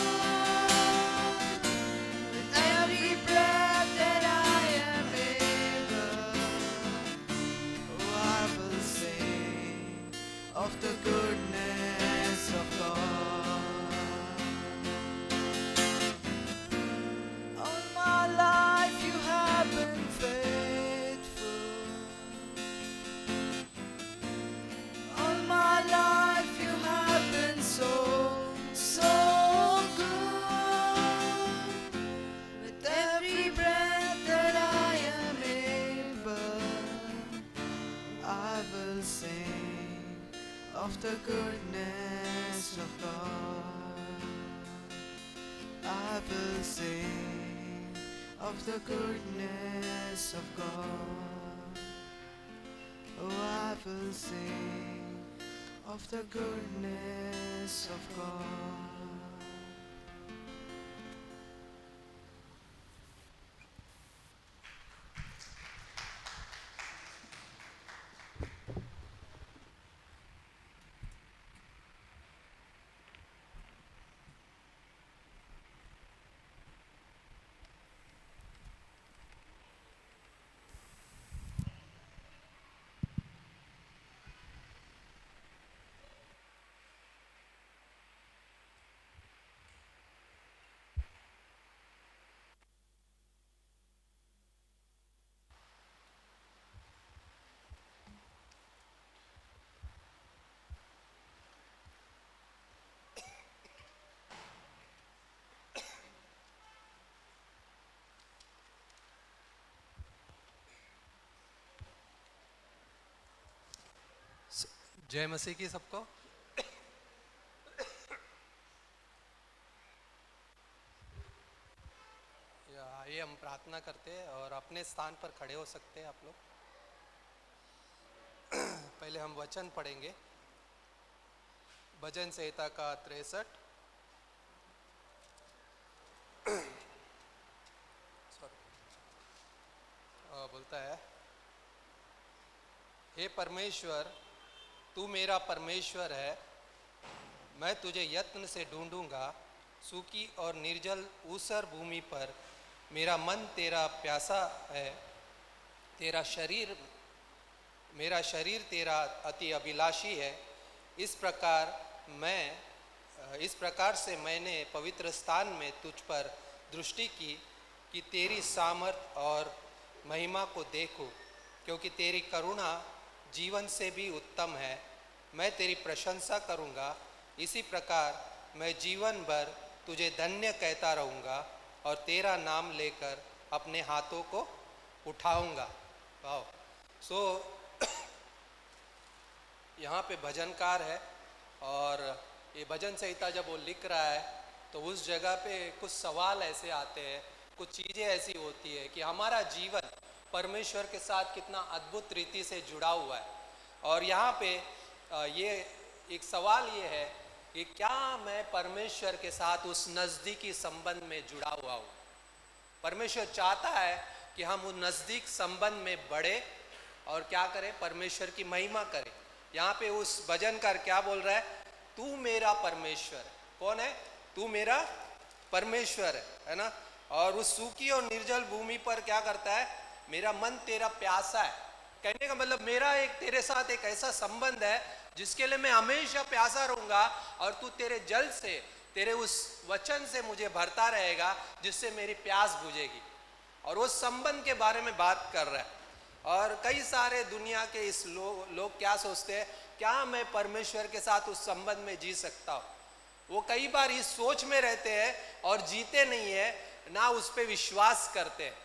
will sing of the goodness of God. Oh, I will sing of the goodness of God. जय मसीह की सबको। आइए हम प्रार्थना करते हैं और अपने स्थान पर खड़े हो सकते हैं आप लोग। पहले हम वचन पढ़ेंगे, भजन संहिता का 63। बोलता है, हे परमेश्वर, तू मेरा परमेश्वर है, मैं तुझे यत्न से ढूंढूंगा। सूखी और निर्जल ऊसर भूमि पर मेरा मन तेरा प्यासा है। मेरा शरीर तेरा अति अभिलाषी है। इस प्रकार से मैंने पवित्र स्थान में तुझ पर दृष्टि की कि तेरी सामर्थ और महिमा को देखूं, क्योंकि तेरी करुणा जीवन से भी उत्तम है। मैं तेरी प्रशंसा करूँगा। इसी प्रकार मैं जीवन भर तुझे धन्य कहता रहूँगा और तेरा नाम लेकर अपने हाथों को उठाऊँगा। वाह। सो यहाँ पे भजनकार है और ये भजन संहिता जब वो लिख रहा है तो उस जगह पे कुछ सवाल ऐसे आते हैं, कुछ चीज़ें ऐसी होती है कि हमारा जीवन परमेश्वर के साथ कितना अद्भुत रीति से जुड़ा हुआ है। और यहाँ पे ये एक सवाल ये है कि क्या मैं परमेश्वर के साथ उस नज़दीकी संबंध में जुड़ा हुआ हूँ। परमेश्वर चाहता है कि हम उस नज़दीक संबंध में बढ़े और क्या करें, परमेश्वर की महिमा करें। यहाँ पे उस भजनकार क्या बोल रहा है, तू मेरा परमेश्वर है। कौन है? तू मेरा परमेश्वर है ना। और उस सूखी और निर्जल भूमि पर क्या करता है, मेरा मन तेरा प्यासा है। कहने का मतलब मेरा एक तेरे साथ एक ऐसा संबंध है जिसके लिए मैं हमेशा प्यासा रहूंगा और तू तेरे जल से, तेरे उस वचन से मुझे भरता रहेगा जिससे मेरी प्यास बुझेगी। और उस संबंध के बारे में बात कर रहा है। और कई सारे दुनिया के इस लोग क्या सोचते हैं, क्या मैं परमेश्वर के साथ उस संबंध में जी सकता हूँ। वो कई बार इस सोच में रहते हैं और जीते नहीं है, ना उस पर विश्वास करते हैं।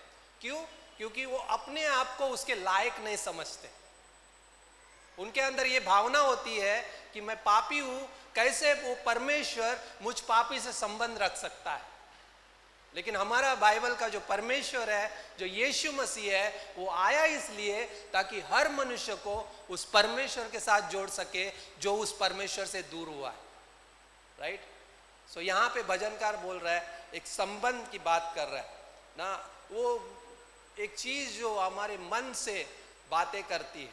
क्यों? क्योंकि वो अपने आप को उसके लायक नहीं समझते। उनके अंदर ये भावना होती है कि मैं पापी हूं, कैसे वो परमेश्वर मुझ पापी से संबंध रख सकता है। लेकिन हमारा बाइबल का जो परमेश्वर है, जो यीशु मसीह है, वो आया इसलिए ताकि हर मनुष्य को उस परमेश्वर के साथ जोड़ सके जो उस परमेश्वर से दूर हुआ है। राइट। सो यहाँ पे भजनकार बोल रहा है, एक संबंध की बात कर रहा है ना। वो एक चीज जो हमारे मन से बातें करती है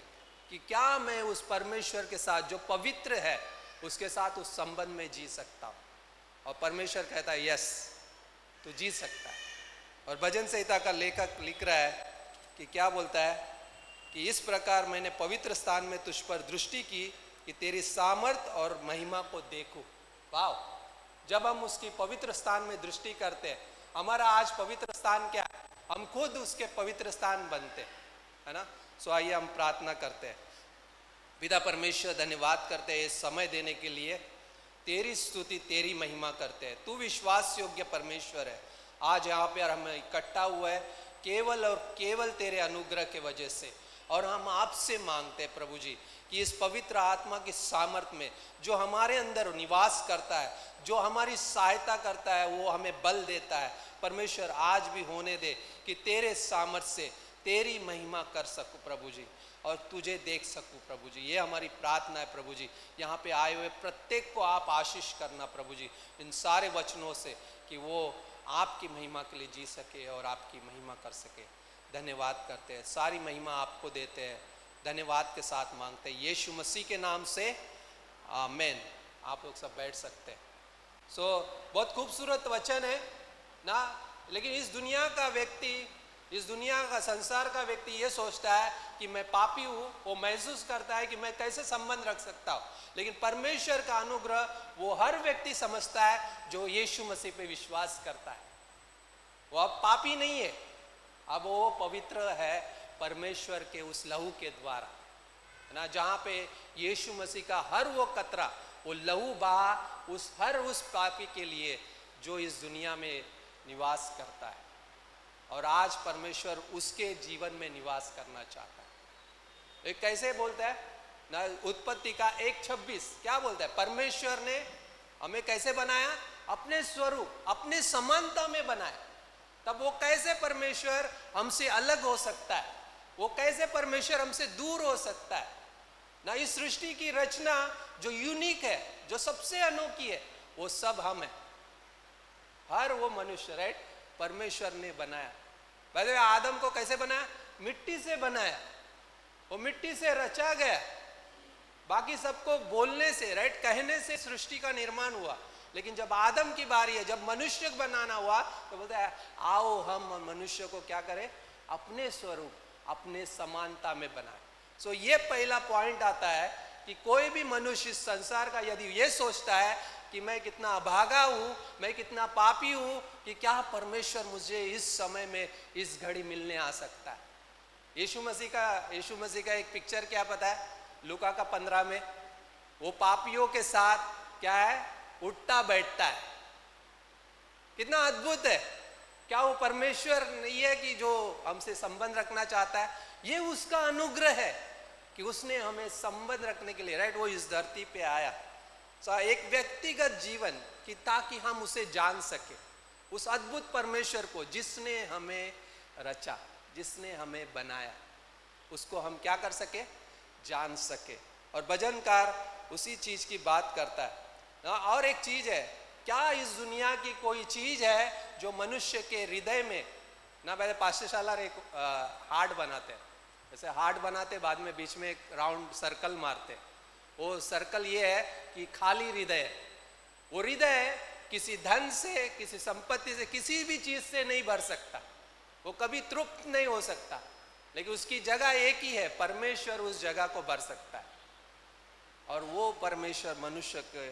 कि क्या मैं उस परमेश्वर के साथ जो पवित्र है उसके साथ उस संबंध में जी सकता हूँ। और परमेश्वर कहता है यस, तू जी सकता है। और भजन संहिता का लेखक लिख रहा है कि क्या बोलता है कि इस प्रकार मैंने पवित्र स्थान में तुझ पर दृष्टि की कि तेरी सामर्थ और महिमा को देखूं। वाह। जब हम उसकी पवित्र स्थान में दृष्टि करते हैं, हमारा आज पवित्र स्थान क्या है, हम खुद उसके पवित्र स्थान बनते हैं, है ना। सो आइए हम प्रार्थना करते हैं। पिता परमेश्वर, धन्यवाद करते हैं इस समय देने के लिए। तेरी स्तुति, तेरी महिमा करते हैं। तू विश्वास योग्य परमेश्वर है। आज यहाँ पे हम इकट्ठा हुआ है केवल और केवल तेरे अनुग्रह के वजह से। और हम आपसे मांगते हैं प्रभु जी कि इस पवित्र आत्मा की सामर्थ्य में जो हमारे अंदर निवास करता है, जो हमारी सहायता करता है, वो हमें बल देता है। परमेश्वर आज भी होने दे कि तेरे सामर्थ्य से तेरी महिमा कर सकूं प्रभु जी, और तुझे देख सकूं प्रभु जी। ये हमारी प्रार्थना है प्रभु जी। यहाँ पे आए हुए प्रत्येक को आप आशीष करना प्रभु जी, इन सारे वचनों से, कि वो आपकी महिमा के लिए जी सके और आपकी महिमा कर सके। धन्यवाद करते हैं, सारी महिमा आपको देते हैं, धन्यवाद के साथ मांगते हैं यीशु मसीह के नाम से, आमीन। आप लोग सब बैठ सकते हैं। बहुत खूबसूरत वचन है ना। लेकिन इस दुनिया का व्यक्ति, इस दुनिया का संसार का व्यक्ति ये सोचता है कि मैं पापी हूँ, वो महसूस करता है कि मैं कैसे संबंध रख सकता हूँ। लेकिन परमेश्वर का अनुग्रह वो हर व्यक्ति समझता है जो यीशु मसीह पे विश्वास करता है। वो अब पापी नहीं है, अब वो पवित्र है परमेश्वर के उस लहू के द्वारा, है ना। जहाँ पे यीशु मसीह का हर वो कतरा, वो लहू बहा उस पापी के लिए जो इस दुनिया में निवास करता है, और आज परमेश्वर उसके जीवन में निवास करना चाहता है। एक कैसे बोलता है ना, उत्पत्ति का 1:26 क्या बोलता है? परमेश्वर ने हमें कैसे बनाया? अपने स्वरूप, अपने समानता में बनाया। तब वो कैसे परमेश्वर हमसे अलग हो सकता है? वो कैसे परमेश्वर हमसे दूर हो सकता है ना। इस सृष्टि की रचना जो यूनिक है, जो सबसे अनोखी है, वो सब हम है। हर वो मनुष्य, राइट, परमेश्वर ने बनाया। पहले आदम को कैसे बनाया? मिट्टी से बनाया, वो मिट्टी से रचा गया। बाकी सबको बोलने से, राइट, कहने से सृष्टि का निर्माण हुआ। लेकिन जब आदम की बारी है, जब मनुष्य बनाना हुआ, तो बोलता है आओ हम मनुष्य को क्या करें? अपने स्वरूप, अपने समानता में बनाए। ये पहला पॉइंट आता है कि कोई भी मनुष्य इस संसार का यदि ये सोचता है कि मैं कितना अभागा हूँ, मैं कितना पापी हूँ, कि क्या परमेश्वर मुझे इस समय में इस घड़ी मिलने आ सकता है। यीशु मसीह का एक पिक्चर क्या पता है? लूका का 15 में वो पापियों के साथ क्या है? उठता बैठता है। कितना अद्भुत है। क्या वो परमेश्वर नहीं है कि जो हमसे संबंध रखना चाहता है? ये उसका अनुग्रह है कि उसने हमें संबंध रखने के लिए, राइट, वो इस धरती पे आया। एक व्यक्तिगत जीवन कि ताकि हम उसे जान सके, उस अद्भुत परमेश्वर को जिसने हमें रचा, जिसने हमें बनाया, उसको हम क्या कर सके? जान सके। और भजनकार उसी चीज की बात करता है। और एक चीज है, क्या इस दुनिया की कोई चीज है जो मनुष्य के हृदय में ना, पहले पाठशाला एक हार्ट बनाते हैं, जैसे हार्ट बनाते, बाद में बीच में एक राउंड सर्कल मारते। वो सर्कल ये है कि खाली हृदय है। वो हृदय किसी धन से, किसी संपत्ति से, किसी भी चीज से नहीं भर सकता, वो कभी तृप्त नहीं हो सकता। लेकिन उसकी जगह एक ही है, परमेश्वर उस जगह को भर सकता है। और वो परमेश्वर मनुष्य के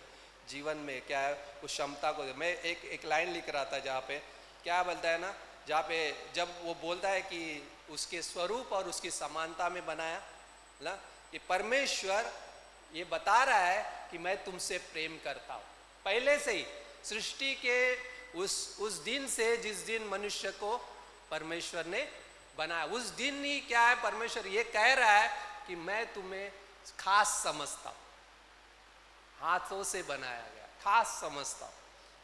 जीवन में क्या है? उस क्षमता को। मैं एक लाइन लिख रहा था जहाँ पे क्या बोलता है ना, जहाँ पे जब वो बोलता है कि उसके स्वरूप और उसकी समानता में बनाया ना, ये परमेश्वर ये बता रहा है कि मैं तुमसे प्रेम करता हूँ। पहले से ही सृष्टि के उस दिन से, जिस दिन मनुष्य को परमेश्वर ने बनाया, उस दिन ही क्या है? परमेश्वर ये कह रहा है कि मैं तुम्हें खास समझता हूँ, हाथों से बनाया गया, खास समझता हूँ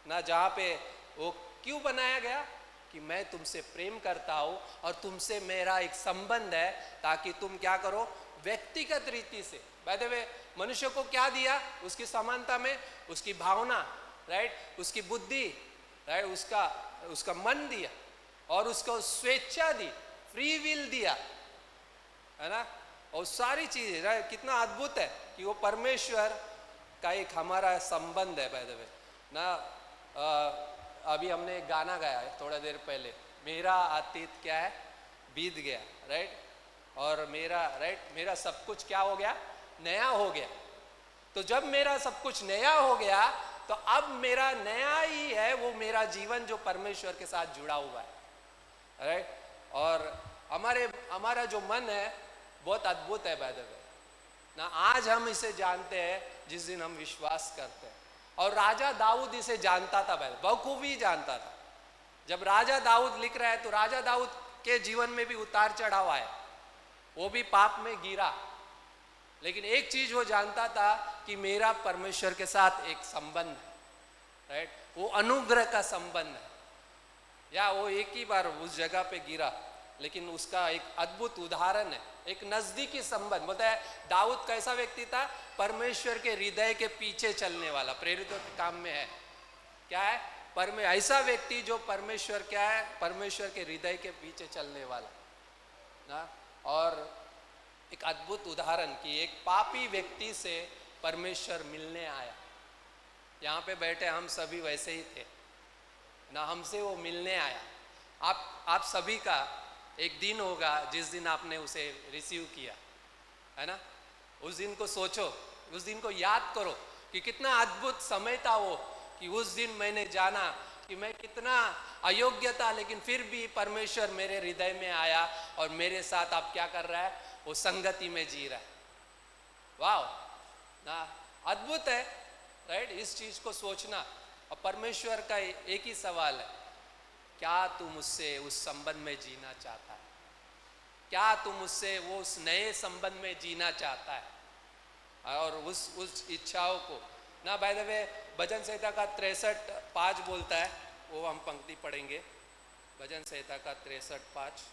ना। जहाँ पे वो क्यों बनाया गया? कि मैं तुमसे प्रेम करता हूँ और तुमसे मेरा एक संबंध है, ताकि तुम क्या करो? व्यक्तिगत रीति से। बाय द वे, मनुष्य को क्या दिया? उसकी समानता में उसकी भावना, राइट, उसकी बुद्धि, राइट, उसका मन दिया, और उसको स्वेच्छा दी, फ्री विल दिया, है ना। और सारी चीजें, राइट, कितना अद्भुत है कि वो परमेश्वर का एक हमारा संबंध है। बाय द वे ना, अभी हमने एक गाना गाया है थोड़ा देर पहले, मेरा अतीत क्या है? बीत गया, राइट, और मेरा सब कुछ क्या हो गया? नया हो गया। तो जब मेरा सब कुछ नया हो गया, तो अब मेरा नया ही है वो मेरा जीवन जो परमेश्वर के साथ जुड़ा हुआ है, राइट। और हमारा जो मन है बहुत अद्भुत है बाय द वे ना। आज हम इसे जानते हैं जिस दिन हम विश्वास करते हैं। और राजा दाऊद इसे जानता था, बखूबी जानता था। जब राजा दाऊद लिख रहा है, तो राजा दाऊद के जीवन में भी उतार चढ़ाव आया, वो भी पाप में गिरा, लेकिन एक चीज वो जानता था कि मेरा परमेश्वर के साथ एक संबंध है, राइट, वो अनुग्रह का संबंध है। या वो एक ही बार उस जगह पे गिरा, लेकिन उसका एक अद्भुत उदाहरण है, एक नजदीकी संबंध। बोलता है दाऊद कैसा व्यक्ति था, परमेश्वर के हृदय के पीछे चलने वाला। प्रेरितों के काम में है क्या है, ऐसा व्यक्ति जो परमेश्वर क्या है, परमेश्वर के हृदय के पीछे चलने वाला ना। और एक अद्भुत उदाहरण कि एक पापी व्यक्ति से परमेश्वर मिलने आया। यहाँ पे बैठे हम सभी वैसे ही थे ना, हमसे वो मिलने आया। आप सभी का एक दिन होगा जिस दिन आपने उसे रिसीव किया है ना। उस दिन को सोचो, उस दिन को याद करो कि कितना अद्भुत समय था वो, कि उस दिन मैंने जाना कि मैं कितना अयोग्य था, लेकिन फिर भी परमेश्वर मेरे हृदय में आया और मेरे साथ आप क्या कर रहा है, वो संगति में जी रहा है। वाह ना, अद्भुत है, राइट, इस चीज को सोचना। और परमेश्वर का एक ही सवाल है, क्या तू मुझसे उस संबंध में जीना चाहता है? क्या तू मुझसे वो उस नए संबंध में जीना चाहता है? और उस इच्छाओं को ना, बाय द वे भजन संहिता का 63:5 बोलता है, वो हम पंक्ति पढ़ेंगे। भजन संहिता का 63:5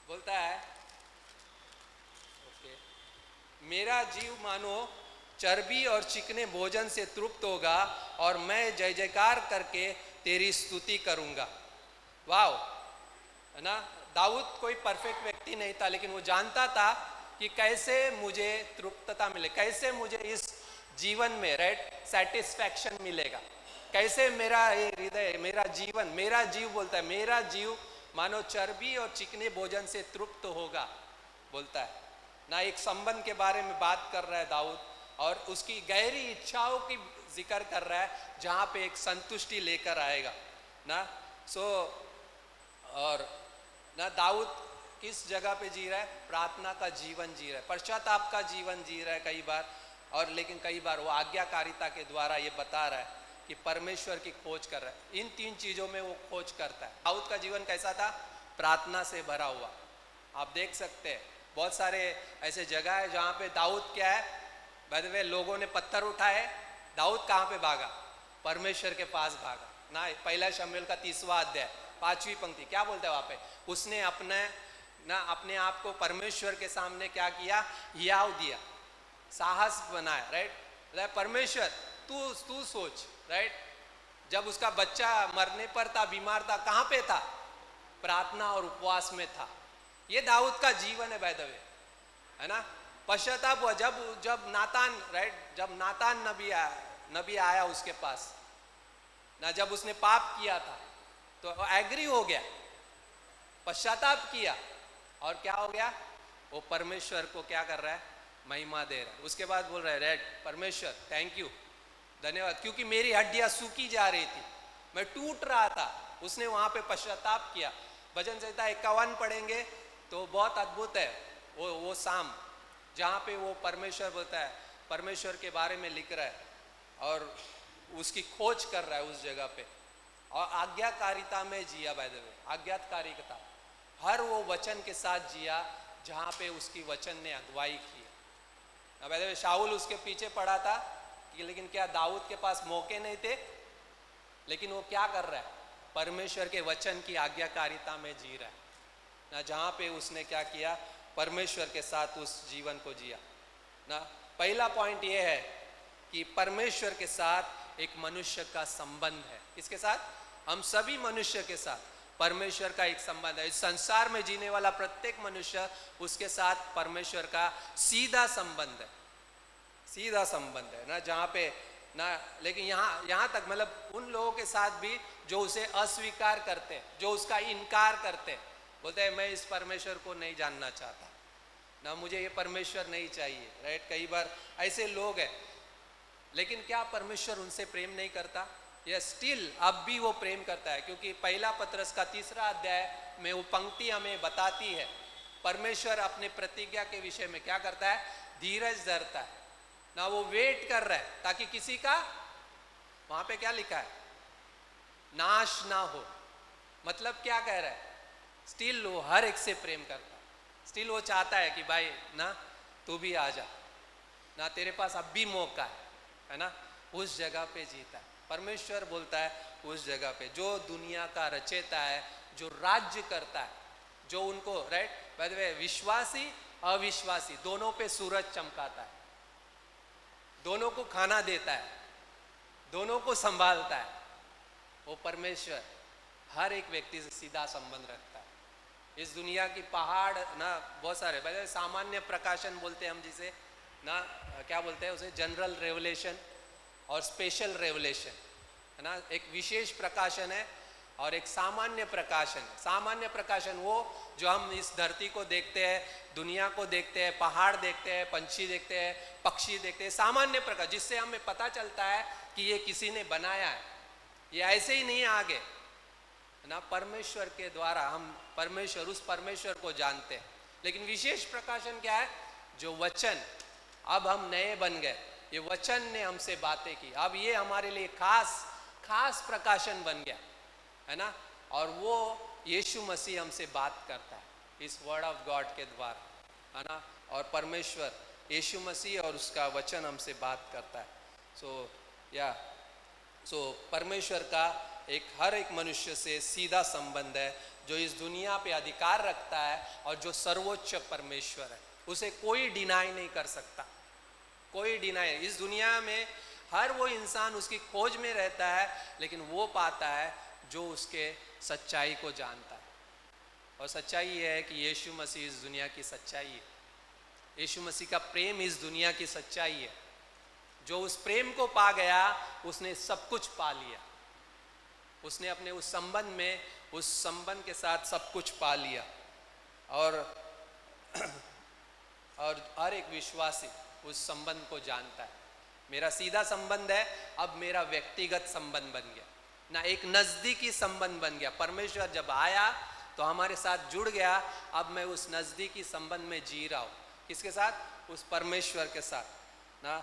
बोलता है, ओके, मेरा जीव मानो चर्बी और चिकने भोजन से तृप्त होगा और मैं जय जयकार करके तेरी स्तुति करूंगा। वाह, है ना। दाऊद कोई परफेक्ट व्यक्ति नहीं था, लेकिन वो जानता था कि कैसे मुझे तृप्तता मिले, कैसे मुझे इस जीवन में, राइट, सेटिस्फैक्शन मिलेगा, कैसे मेरा ये हृदय, मेरा जीवन, मेरा जीव बोलता है, मेरा जीव मानो चर्बी और चिकने भोजन से तृप्त होगा, बोलता है ना। एक संबंध के बारे में बात कर रहा है दाऊद, और उसकी गहरी इच्छाओं की जिक्र कर रहा है, जहाँ पे एक संतुष्टि लेकर आएगा ना। और ना दाऊद किस जगह पे जी रहा है, प्रार्थना का जीवन जी रहा है, पश्चाताप का जीवन जी रहा है कई बार, और लेकिन कई बार वो आज्ञाकारिता के द्वारा ये बता रहा है कि परमेश्वर की खोज कर रहा है। इन 3 चीजों में वो खोज करता है। दाऊद का जीवन कैसा था, प्रार्थना से भरा हुआ। आप देख सकते हैं बहुत सारे ऐसे जगह है जहाँ पे दाऊद क्या है, बाय द वे लोगों ने पत्थर उठाए, दाऊद कहाँ पे भागा, परमेश्वर के पास भागा ना। 1 शमूएल का 30वां अध्याय 5वीं पंक्ति क्या बोलता है वहाँ पे, उसने अपने आप को परमेश्वर के सामने क्या किया, हियाव दिया, साहस बनाया, राइट। परमेश्वर तू सोच, राइट, जब उसका बच्चा मरने पर था, बीमार था, कहाँ पे था, प्रार्थना और उपवास में था। ये दाऊद का जीवन है, बाय द वे, है ना। पश्चाताप हुआ जब नातान, राइट, जब नातान नबी आया उसके पास ना, जब उसने पाप किया था तो एग्री हो गया, पश्चाताप किया, और क्या हो गया, वो परमेश्वर को क्या कर रहा है, महिमा दे रहा है। उसके बाद बोल रहा है, रेड परमेश्वर थैंक यू, धन्यवाद, क्योंकि मेरी हड्डियां सूखी जा रही थी, मैं टूट रहा था। उसने वहां पे पश्चाताप किया। भजन संहिता 51 पढ़ेंगे तो बहुत अद्भुत है वो साम, जहाँ पे वो परमेश्वर बोलता है, परमेश्वर के बारे में लिख रहा है और उसकी खोज कर रहा है उस जगह पे, और आज्ञाकारिता में जिया, बाय द वे, आज्ञाकारिता, हर वो वचन के साथ जिया जहाँ पे उसकी वचन ने अगुवाई की। बाय द वे, शाऊल उसके पीछे पड़ा था, लेकिन क्या दाऊद के पास मौके नहीं थे, लेकिन वो क्या कर रहा है, परमेश्वर के वचन की आज्ञाकारिता में जी रहा है ना, जहाँ पे उसने क्या किया, परमेश्वर के साथ उस जीवन को जिया ना। पहला पॉइंट ये है कि परमेश्वर के साथ एक मनुष्य का संबंध है। किसके साथ, हम सभी मनुष्य के साथ परमेश्वर का एक संबंध है। इस संसार में जीने वाला प्रत्येक मनुष्य, उसके साथ परमेश्वर का सीधा संबंध है, सीधा संबंध है ना, जहाँ पे ना, लेकिन यहाँ तक मतलब उन लोगों के साथ भी जो उसे अस्वीकार करते हैं, जो उसका इनकार करते हैं, बोलते हैं मैं इस परमेश्वर को नहीं जानना चाहता ना, मुझे ये परमेश्वर नहीं चाहिए, राइट। कई बार ऐसे लोग हैं, लेकिन क्या परमेश्वर उनसे प्रेम नहीं करता? यस, स्टिल अब भी वो प्रेम करता है, क्योंकि 1 पत्रस का 3रा अध्याय में वो पंक्ति हमें बताती है, परमेश्वर अपने प्रतिज्ञा के विषय में क्या करता है, धीरज धरता है ना, वो वेट कर रहा है ताकि किसी का, वहां पे क्या लिखा है, नाश ना हो मतलब क्या कह रहा है? स्टिल वो हर एक से प्रेम करता है, स्टिल वो चाहता है कि भाई ना तू भी आ जा ना, तेरे पास अब भी मौका है ना। उस जगह पे जीता है। परमेश्वर बोलता है उस जगह पे जो दुनिया का रचेता है, जो राज्य करता है, जो उनको राइट बाय द वे विश्वासी अविश्वासी दोनों पे सूरज चमकाता है, दोनों को खाना देता है, दोनों को संभालता है, वो परमेश्वर हर एक व्यक्ति से सीधा संबंध रखता है। इस दुनिया की पहाड़ ना बहुत सारे, बाय द वे सामान्य प्रकाशन बोलते हैं हम जिसे ना, क्या बोलते हैं उसे, जनरल रेवलेशन और स्पेशल रेवलेशन है ना। एक विशेष प्रकाशन है और एक सामान्य प्रकाशन है। सामान्य प्रकाशन वो जो हम इस धरती को देखते हैं, दुनिया को देखते हैं, पहाड़ देखते हैं, पंछी देखते हैं, पक्षी देखते हैं, सामान्य प्रकाश जिससे हमें पता चलता है कि ये किसी ने बनाया है, ये ऐसे ही नहीं आगे है ना। परमेश्वर के द्वारा हम परमेश्वर, उस परमेश्वर को जानते हैं। लेकिन विशेष प्रकाशन क्या है? जो वचन, अब हम नए बन गए, ये वचन ने हमसे बातें की, अब ये हमारे लिए खास प्रकाशन बन गया है ना। और वो यीशु मसीह हमसे बात करता है इस वर्ड ऑफ गॉड के द्वारा है ना। और परमेश्वर यीशु मसीह और उसका वचन हमसे बात करता है। सो परमेश्वर का हर एक मनुष्य से सीधा संबंध है, जो इस दुनिया पे अधिकार रखता है और जो सर्वोच्च परमेश्वर है, उसे कोई डिनाई नहीं कर सकता, कोई डिनाई। इस दुनिया में हर वो इंसान उसकी खोज में रहता है, लेकिन वो पाता है जो उसके सच्चाई को जानता है। और सच्चाई ये है कि यीशु मसीह इस दुनिया की सच्चाई है, यीशु मसीह का प्रेम इस दुनिया की सच्चाई है। जो उस प्रेम को पा गया उसने सब कुछ पा लिया, उसने अपने उस संबंध में, उस संबंध के साथ सब कुछ पा लिया। और हर एक विश्वासी उस संबंध को जानता है। मेरा सीधा संबंध है, अब मेरा व्यक्तिगत संबंध बन गया ना, एक नजदीकी संबंध बन गया। परमेश्वर जब आया तो हमारे साथ जुड़ गया, अब मैं उस नजदीकी संबंध में जी रहा हूँ। किसके साथ? उस परमेश्वर के साथ ना।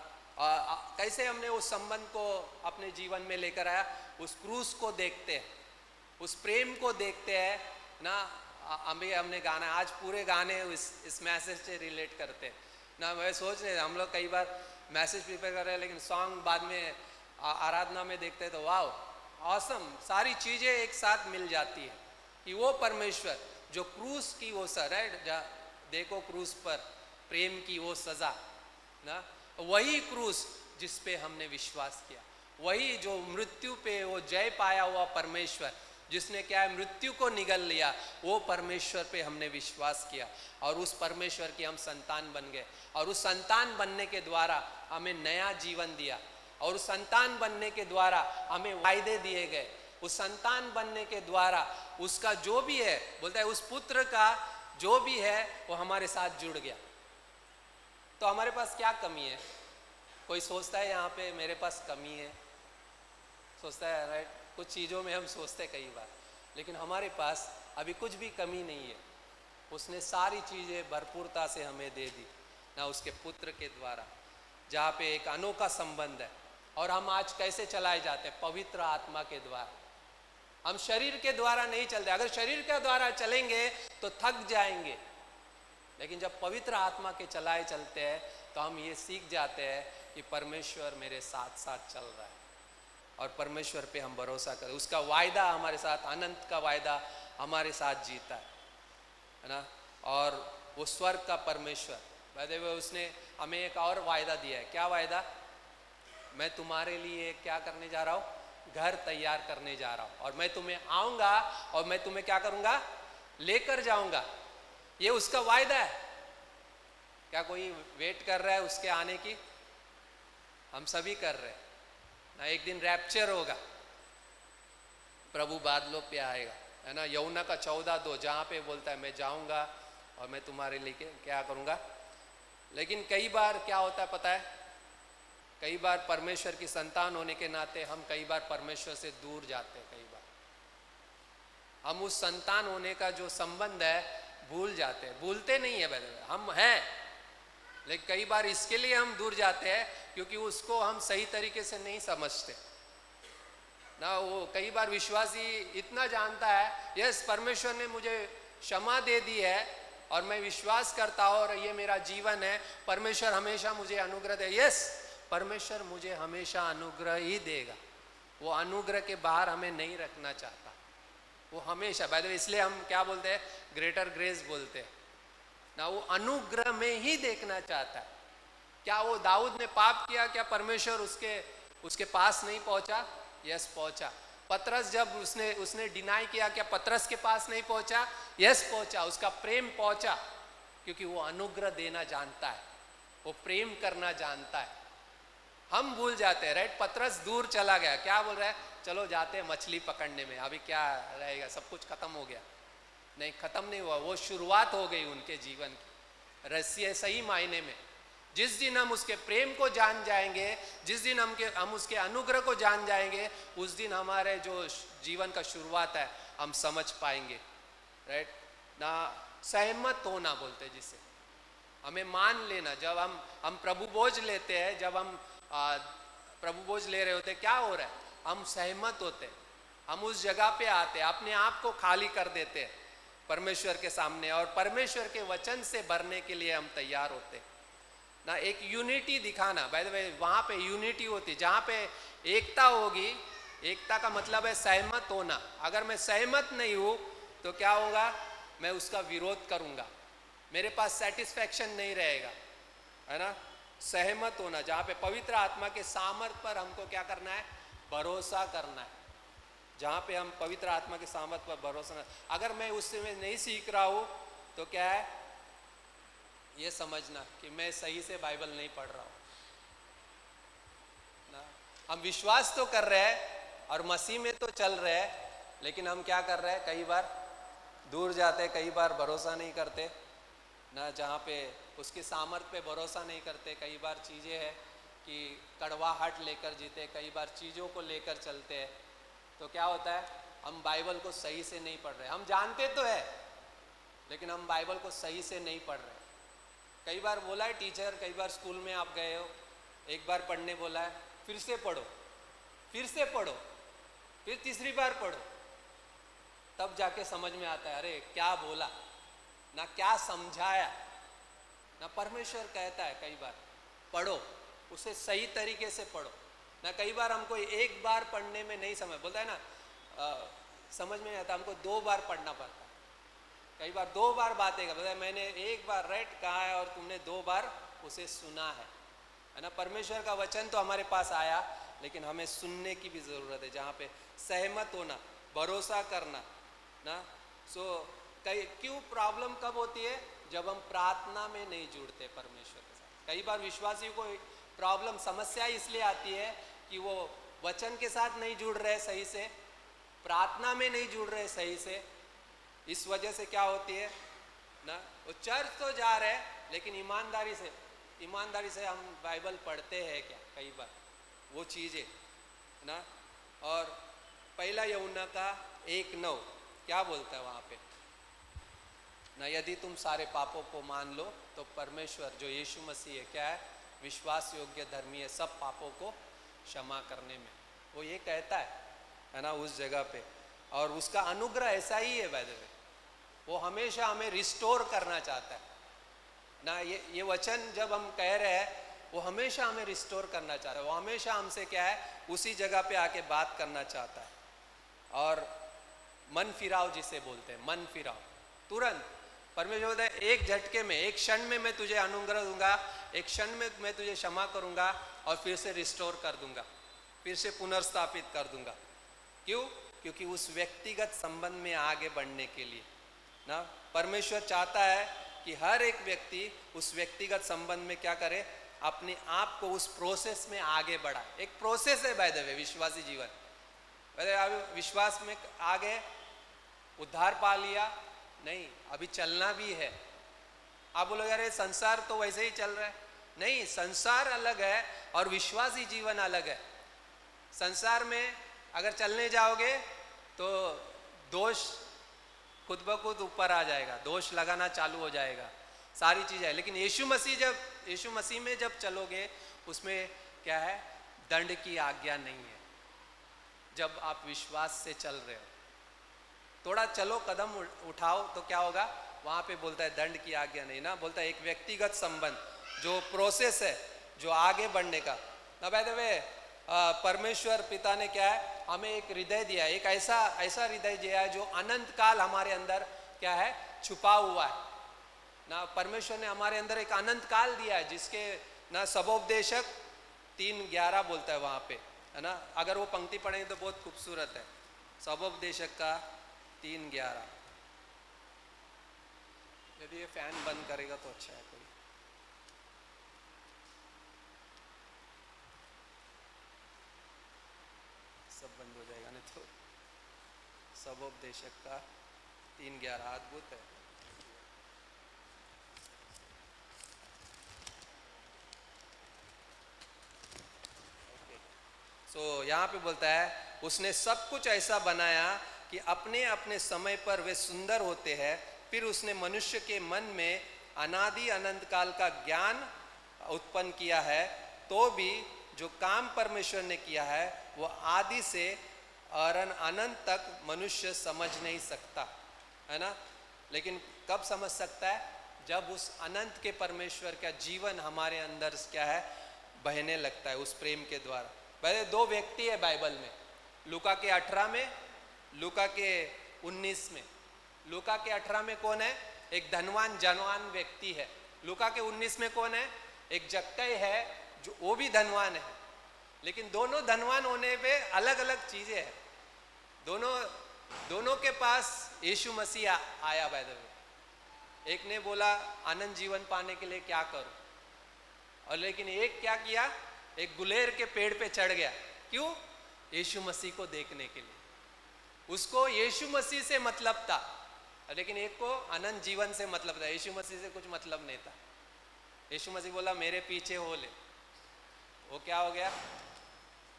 कैसे हमने उस संबंध को अपने जीवन में लेकर आया? उस क्रूस को देखते हैं, उस प्रेम को देखते हैं ना। हमने गाना, आज पूरे गाने इस मैसेज से रिलेट करते हैं ना। मैं सोच रहे, हम लोग कई बार मैसेज प्रिपेयर कर रहे हैं, लेकिन सॉन्ग बाद में आराधना में देखते हैं तो वाह ऑसम, सारी चीज़ें एक साथ मिल जाती है कि वो परमेश्वर जो क्रूस की वो राइट, देखो क्रूस पर प्रेम की वो सजा ना, वही क्रूस जिस पे हमने विश्वास किया, वही जो मृत्यु पे वो जय पाया हुआ परमेश्वर जिसने क्या है, मृत्यु को निगल लिया, वो परमेश्वर पे हमने विश्वास किया और उस परमेश्वर की हम संतान बन गए। और उस संतान बनने के द्वारा हमें नया जीवन दिया, और उस संतान बनने के द्वारा हमें वायदे दिए गए। उस संतान बनने के द्वारा उसका जो भी है, बोलता है उस पुत्र का जो भी है वो हमारे साथ जुड़ गया। तो हमारे पास क्या कमी है? कोई सोचता है यहाँ पे मेरे पास कमी है, सोचता है राइट, कुछ चीज़ों में हम सोचते कई बार, लेकिन हमारे पास अभी कुछ भी कमी नहीं है। उसने सारी चीज़ें भरपूरता से हमें दे दी ना, उसके पुत्र के द्वारा, जहाँ पे एक अनोखा संबंध है। और हम आज कैसे चलाए जाते हैं? पवित्र आत्मा के द्वारा। हम शरीर के द्वारा नहीं चलते। अगर शरीर के द्वारा चलेंगे तो थक जाएंगे, लेकिन जब पवित्र आत्मा के चलाए चलते हैं तो हम ये सीख जाते हैं कि परमेश्वर मेरे साथ साथ चल रहा है और परमेश्वर पे हम भरोसा करें। उसका वायदा हमारे साथ, अनंत का वायदा हमारे साथ जीता है ना। और वो स्वर्ग का परमेश्वर, बाय द वे उसने हमें एक और वायदा दिया है। क्या वायदा? मैं तुम्हारे लिए क्या करने जा रहा हूँ? घर तैयार करने जा रहा हूँ, और मैं तुम्हें आऊँगा और मैं तुम्हें क्या करूँगा? लेकर जाऊँगा। ये उसका वायदा है। क्या कोई वेट कर रहा है उसके आने की? हम सभी कर रहे हैं ना। एक दिन रैप्चर होगा, प्रभु बादलों पे आएगा है ना। यौना का 14:2 जहाँ पे बोलता है मैं जाऊँगा और मैं तुम्हारे लिए क्या करूँगा। लेकिन कई बार क्या होता है पता है? कई बार परमेश्वर की संतान होने के नाते हम कई बार परमेश्वर से दूर जाते हैं। कई बार हम उस संतान होने का जो संबंध है भूल जाते हैं। भूलते नहीं है, हम हैं, लेकिन कई बार इसके लिए हम दूर जाते हैं क्योंकि उसको हम सही तरीके से नहीं समझते ना। वो कई बार विश्वासी इतना जानता है, यस परमेश्वर ने मुझे क्षमा दे दी है और मैं विश्वास करता हूँ और ये मेरा जीवन है, परमेश्वर हमेशा मुझे अनुग्रह दे। यस परमेश्वर मुझे हमेशा अनुग्रह ही देगा। वो अनुग्रह के बाहर हमें नहीं रखना चाहता, वो हमेशा। बाय द वे इसलिए हम क्या बोलते हैं, ग्रेटर ग्रेस बोलते हैं ना। वो अनुग्रह में ही देखना चाहता है। क्या वो दाऊद ने पाप किया, क्या परमेश्वर उसके पास नहीं पहुंचा? यस पहुंचा। पतरस जब उसने डिनाई किया, क्या पतरस के पास नहीं पहुंचा? यस पहुंचा। उसका प्रेम पहुंचा, क्योंकि वो अनुग्रह देना जानता है, वो प्रेम करना जानता है। हम भूल जाते हैं, राइट। पतरस दूर चला गया, क्या बोल रहा है, चलो जाते हैं मछली पकड़ने में, अभी क्या रहेगा, सब कुछ खत्म हो गया। नहीं, खत्म नहीं हुआ, वो शुरुआत हो गई उनके जीवन की। रहस्य सही मायने में जिस दिन हम उसके प्रेम को जान जाएंगे, जिस दिन हम उसके अनुग्रह को जान जाएंगे, उस दिन हमारे जो जीवन का शुरुआत है हम समझ पाएंगे, राइट ना। सहमत होना बोलते हैं जिसे, हमें मान लेना। जब हम प्रभु बोझ लेते हैं, जब हम प्रभु बोझ ले रहे होते हैं, क्या हो रहा है, हम सहमत होते हैं, हम उस जगह पे आते हैं, अपने आप को खाली कर देते हैं परमेश्वर के सामने, और परमेश्वर के वचन से भरने के लिए हम तैयार होते हैं ना। एक यूनिटी दिखाना, बाय द वे वहाँ पे यूनिटी होती, जहाँ पे एकता होगी। एकता का मतलब है सहमत होना। अगर मैं सहमत नहीं हूँ तो क्या होगा, मैं उसका विरोध करूँगा, मेरे पास सेटिस्फैक्शन नहीं रहेगा, है ना। सहमत होना, जहाँ पे पवित्र आत्मा के सामर्थ पर हमको क्या करना है, भरोसा करना है। जहाँ पे हम पवित्र आत्मा के सामर्थ पर भरोसा, अगर मैं उससे में नहीं सीख रहा हूँ तो क्या है, ये समझना कि मैं सही से बाइबल नहीं पढ़ रहा हूँ ना। हम विश्वास तो कर रहे हैं और मसीह में तो चल रहे हैं, लेकिन हम क्या कर रहे हैं, कई बार दूर जाते, कई बार भरोसा नहीं करते ना, जहाँ पे उसके सामर्थ पे भरोसा नहीं करते। कई बार चीज़ें हैं कि कड़वाहट लेकर जीते, कई बार चीज़ों को लेकर चलते हैं, तो क्या होता है, हम बाइबल को सही से नहीं पढ़ रहे। हम जानते तो है, लेकिन हम बाइबल को सही से नहीं पढ़ रहे। कई बार बोला है टीचर, कई बार स्कूल में आप गए हो, एक बार पढ़ने बोला है, फिर से पढ़ो, फिर से पढ़ो, फिर तीसरी बार पढ़ो, तब जाके समझ में आता है, अरे क्या बोला ना, क्या समझाया ना। परमेश्वर कहता है कई बार पढ़ो, उसे सही तरीके से पढ़ो ना। कई बार हमको एक बार पढ़ने में नहीं समझ, बोलता है ना, समझ में नहीं आता, हमको 2 बार पढ़ना पड़ता है। कई बार 2 बार बातें का, बोलता मैंने 1 बार रेड कहा है और तुमने 2 बार उसे सुना है ना। परमेश्वर का वचन तो हमारे पास आया, लेकिन हमें सुनने की भी ज़रूरत है, जहाँ पे सहमत होना, भरोसा करना ना। क्यों प्रॉब्लम कब होती है, जब हम प्रार्थना में नहीं जुड़ते परमेश्वर के साथ। कई बार विश्वासियों को प्रॉब्लम, समस्या इसलिए आती है कि वो वचन के साथ नहीं जुड़ रहे सही से, प्रार्थना में नहीं जुड़ रहे सही से। इस वजह से क्या होती है ना, वो चर्च तो जा रहे हैं, लेकिन ईमानदारी से हम बाइबल पढ़ते हैं क्या, कई बार वो चीज़ें ना। और पहला यूहन्ना का 1:9 क्या बोलता है वहाँ पे ना, यदि तुम सारे पापों को मान लो तो परमेश्वर जो यीशु मसीह है, क्या है, विश्वास योग्य धर्मी है सब पापों को क्षमा करने में। वो ये कहता है ना उस जगह पे, और उसका अनुग्रह ऐसा ही है बाय द वे, वो हमेशा हमें रिस्टोर करना चाहता है ना। ये वचन जब हम कह रहे हैं, वो हमेशा हमें रिस्टोर करना चाहता है, वो हमेशा हमसे क्या है, उसी जगह पे आके बात करना चाहता है। और मन फिराव जिसे बोलते हैं, मन फिराव, तुरंत परमेश्वर बोलता है, एक झटके में, एक क्षण में मैं तुझे अनुग्रह दूंगा, एक क्षण में मैं तुझे क्षमा करूंगा और फिर से रिस्टोर कर दूंगा, फिर से पुनर्स्थापित कर दूंगा। क्यों? क्योंकि उस व्यक्तिगत संबंध में आगे बढ़ने के लिए ना, परमेश्वर चाहता है कि हर एक व्यक्ति उस व्यक्तिगत संबंध में क्या करे, अपने आप को उस प्रोसेस में आगे बढ़ा। एक प्रोसेस है बाय द वे विश्वासी जीवन। अभी विश्वास में आ गए, उद्धार पा लिया, नहीं, अभी चलना भी है। आप बोलोगे अरे संसार तो वैसे ही चल रहा है, नहीं, संसार अलग है और विश्वासी जीवन अलग है। संसार में अगर चलने जाओगे तो दोष खुद ब खुद ऊपर आ जाएगा, दोष लगाना चालू हो जाएगा, सारी चीज़ें है। लेकिन यीशु मसीह में जब चलोगे, उसमें क्या है, दंड की आज्ञा नहीं है जब आप विश्वास से चल रहे हो। थोड़ा चलो, कदम उठाओ तो क्या होगा, वहाँ पे बोलता है दंड की आज्ञा नहीं ना, बोलता है एक व्यक्तिगत संबंध, जो प्रोसेस है, जो आगे बढ़ने का ना। बाय द वे परमेश्वर पिता ने क्या है, हमें एक हृदय दिया है, एक ऐसा हृदय दिया है जो अनंत काल हमारे अंदर क्या है, छुपा हुआ है ना। परमेश्वर ने हमारे अंदर एक अनंत काल दिया है, जिसके ना सबोपदेशक 3:11 बोलता है वहाँ पे, है ना। अगर वो पंक्ति पढ़ेंगे तो बहुत खूबसूरत है, सबोपदेशक का 3:11। यदि ये फैन बंद करेगा तो अच्छा है, कोई सब बंद हो जाएगा नहीं तो। सबोपदेशक का 3:11 अद्भुत है। यहाँ पे बोलता है उसने सब कुछ ऐसा बनाया कि अपने अपने समय पर वे सुंदर होते हैं। फिर उसने मनुष्य के मन में अनादि अनंत काल का ज्ञान उत्पन्न किया है, तो भी जो काम परमेश्वर ने किया है वो आदि से अनंत तक मनुष्य समझ नहीं सकता, है ना। लेकिन कब समझ सकता है, जब उस अनंत के परमेश्वर का जीवन हमारे अंदर क्या है, बहने लगता है उस प्रेम के द्वारा। पहले 2 व्यक्ति है बाइबल में, लूका के 18 में, लूका के 19 में। लूका के 18 में कौन है, एक धनवान जनवान व्यक्ति है। लूका के 19 में कौन है, एक जक्कई है, जो वो भी धनवान है। लेकिन दोनों धनवान होने पे अलग अलग चीजें हैं। दोनों के पास यीशु मसीह आया बाय द वे। एक ने बोला आनंद जीवन पाने के लिए क्या करूं, और लेकिन एक क्या किया, एक गुलेर के पेड़ पे चढ़ गया। क्यों, यीशु मसीह को देखने के लिए। उसको यीशु मसीह से मतलब था, लेकिन एक को अनंत जीवन से मतलब था। यीशु मसीह से कुछ मतलब नहीं था। यीशु मसीह बोला मेरे पीछे हो ले, वो क्या हो गया,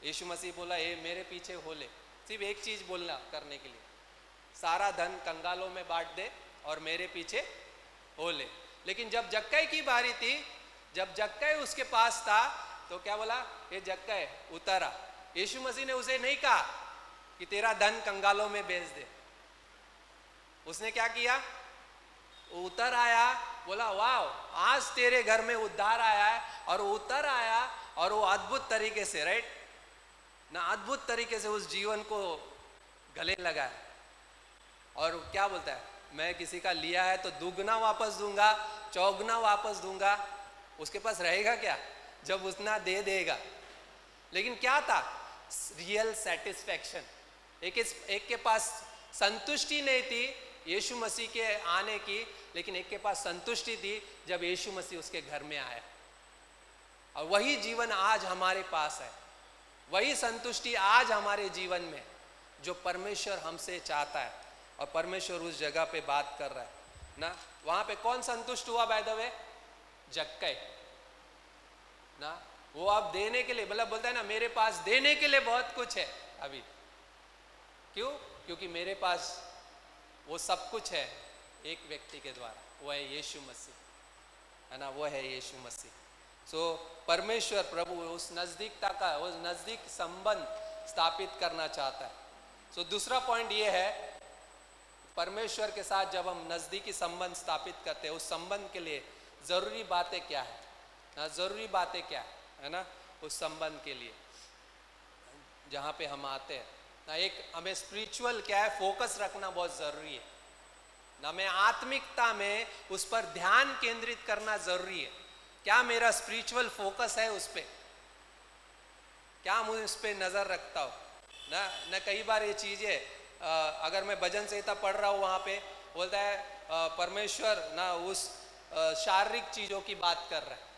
यीशु मसीह बोला ये मेरे पीछे हो ले। सिर्फ एक चीज बोलना करने के लिए, सारा धन कंगालों में बांट दे और मेरे पीछे हो ले। लेकिन जब जक्कई की बारी थी, जब जक्कई उसके पास था, तो क्या बोला, ये जक्कई उतरा। यीशु मसीह ने उसे नहीं कहा कि तेरा धन कंगालों में बेच दे। उसने क्या किया, वो उतर आया, बोला वाह आज तेरे घर में उद्धार आया है। और वो उतर आया और वो अद्भुत तरीके से, राइट ना, अद्भुत तरीके से उस जीवन को गले लगाया। और क्या बोलता है, मैं किसी का लिया है तो दुगना वापस दूंगा, चौगुना वापस दूंगा। उसके पास रहेगा क्या जब उतना दे देगा। लेकिन क्या था, रियल सेटिस्फैक्शन। एक के पास संतुष्टि नहीं थी यीशु मसीह के आने की, लेकिन एक के पास संतुष्टि थी जब यीशु मसीह उसके घर में आया। और वही जीवन आज हमारे पास है, वही संतुष्टि आज हमारे जीवन में, जो परमेश्वर हमसे चाहता है। और परमेश्वर उस जगह पे बात कर रहा है ना। वहां पे कौन संतुष्ट हुआ बाय द वे, जक्कई ना। वो अब देने के लिए, मतलब बोलता है ना मेरे पास देने के लिए बहुत कुछ है अभी। क्यों, क्योंकि मेरे पास वो सब कुछ है एक व्यक्ति के द्वारा, वो है यीशु मसीह, है ना, वो है यीशु मसीह। सो परमेश्वर प्रभु उस नजदीकता का, उस नजदीक संबंध स्थापित करना चाहता है। सो दूसरा पॉइंट ये है, परमेश्वर के साथ जब हम नजदीकी संबंध स्थापित करते हैं, उस संबंध के लिए जरूरी बातें क्या है ना, जरूरी बातें क्या है ना, उस संबंध के लिए जहाँ पे हम आते हैं ना। एक हमें स्पिरिचुअल क्या है, फोकस रखना बहुत जरूरी है ना। हमें आत्मिकता में उस पर ध्यान केंद्रित करना जरूरी है। क्या मेरा स्पिरिचुअल फोकस है उस पर, क्या मुझे उस पर नजर रखता हूँ ना। कई बार ये चीजें, अगर मैं भजन संहिता पढ़ रहा हूँ, वहाँ पे बोलता है परमेश्वर ना उस शारीरिक चीजों की बात कर रहा है।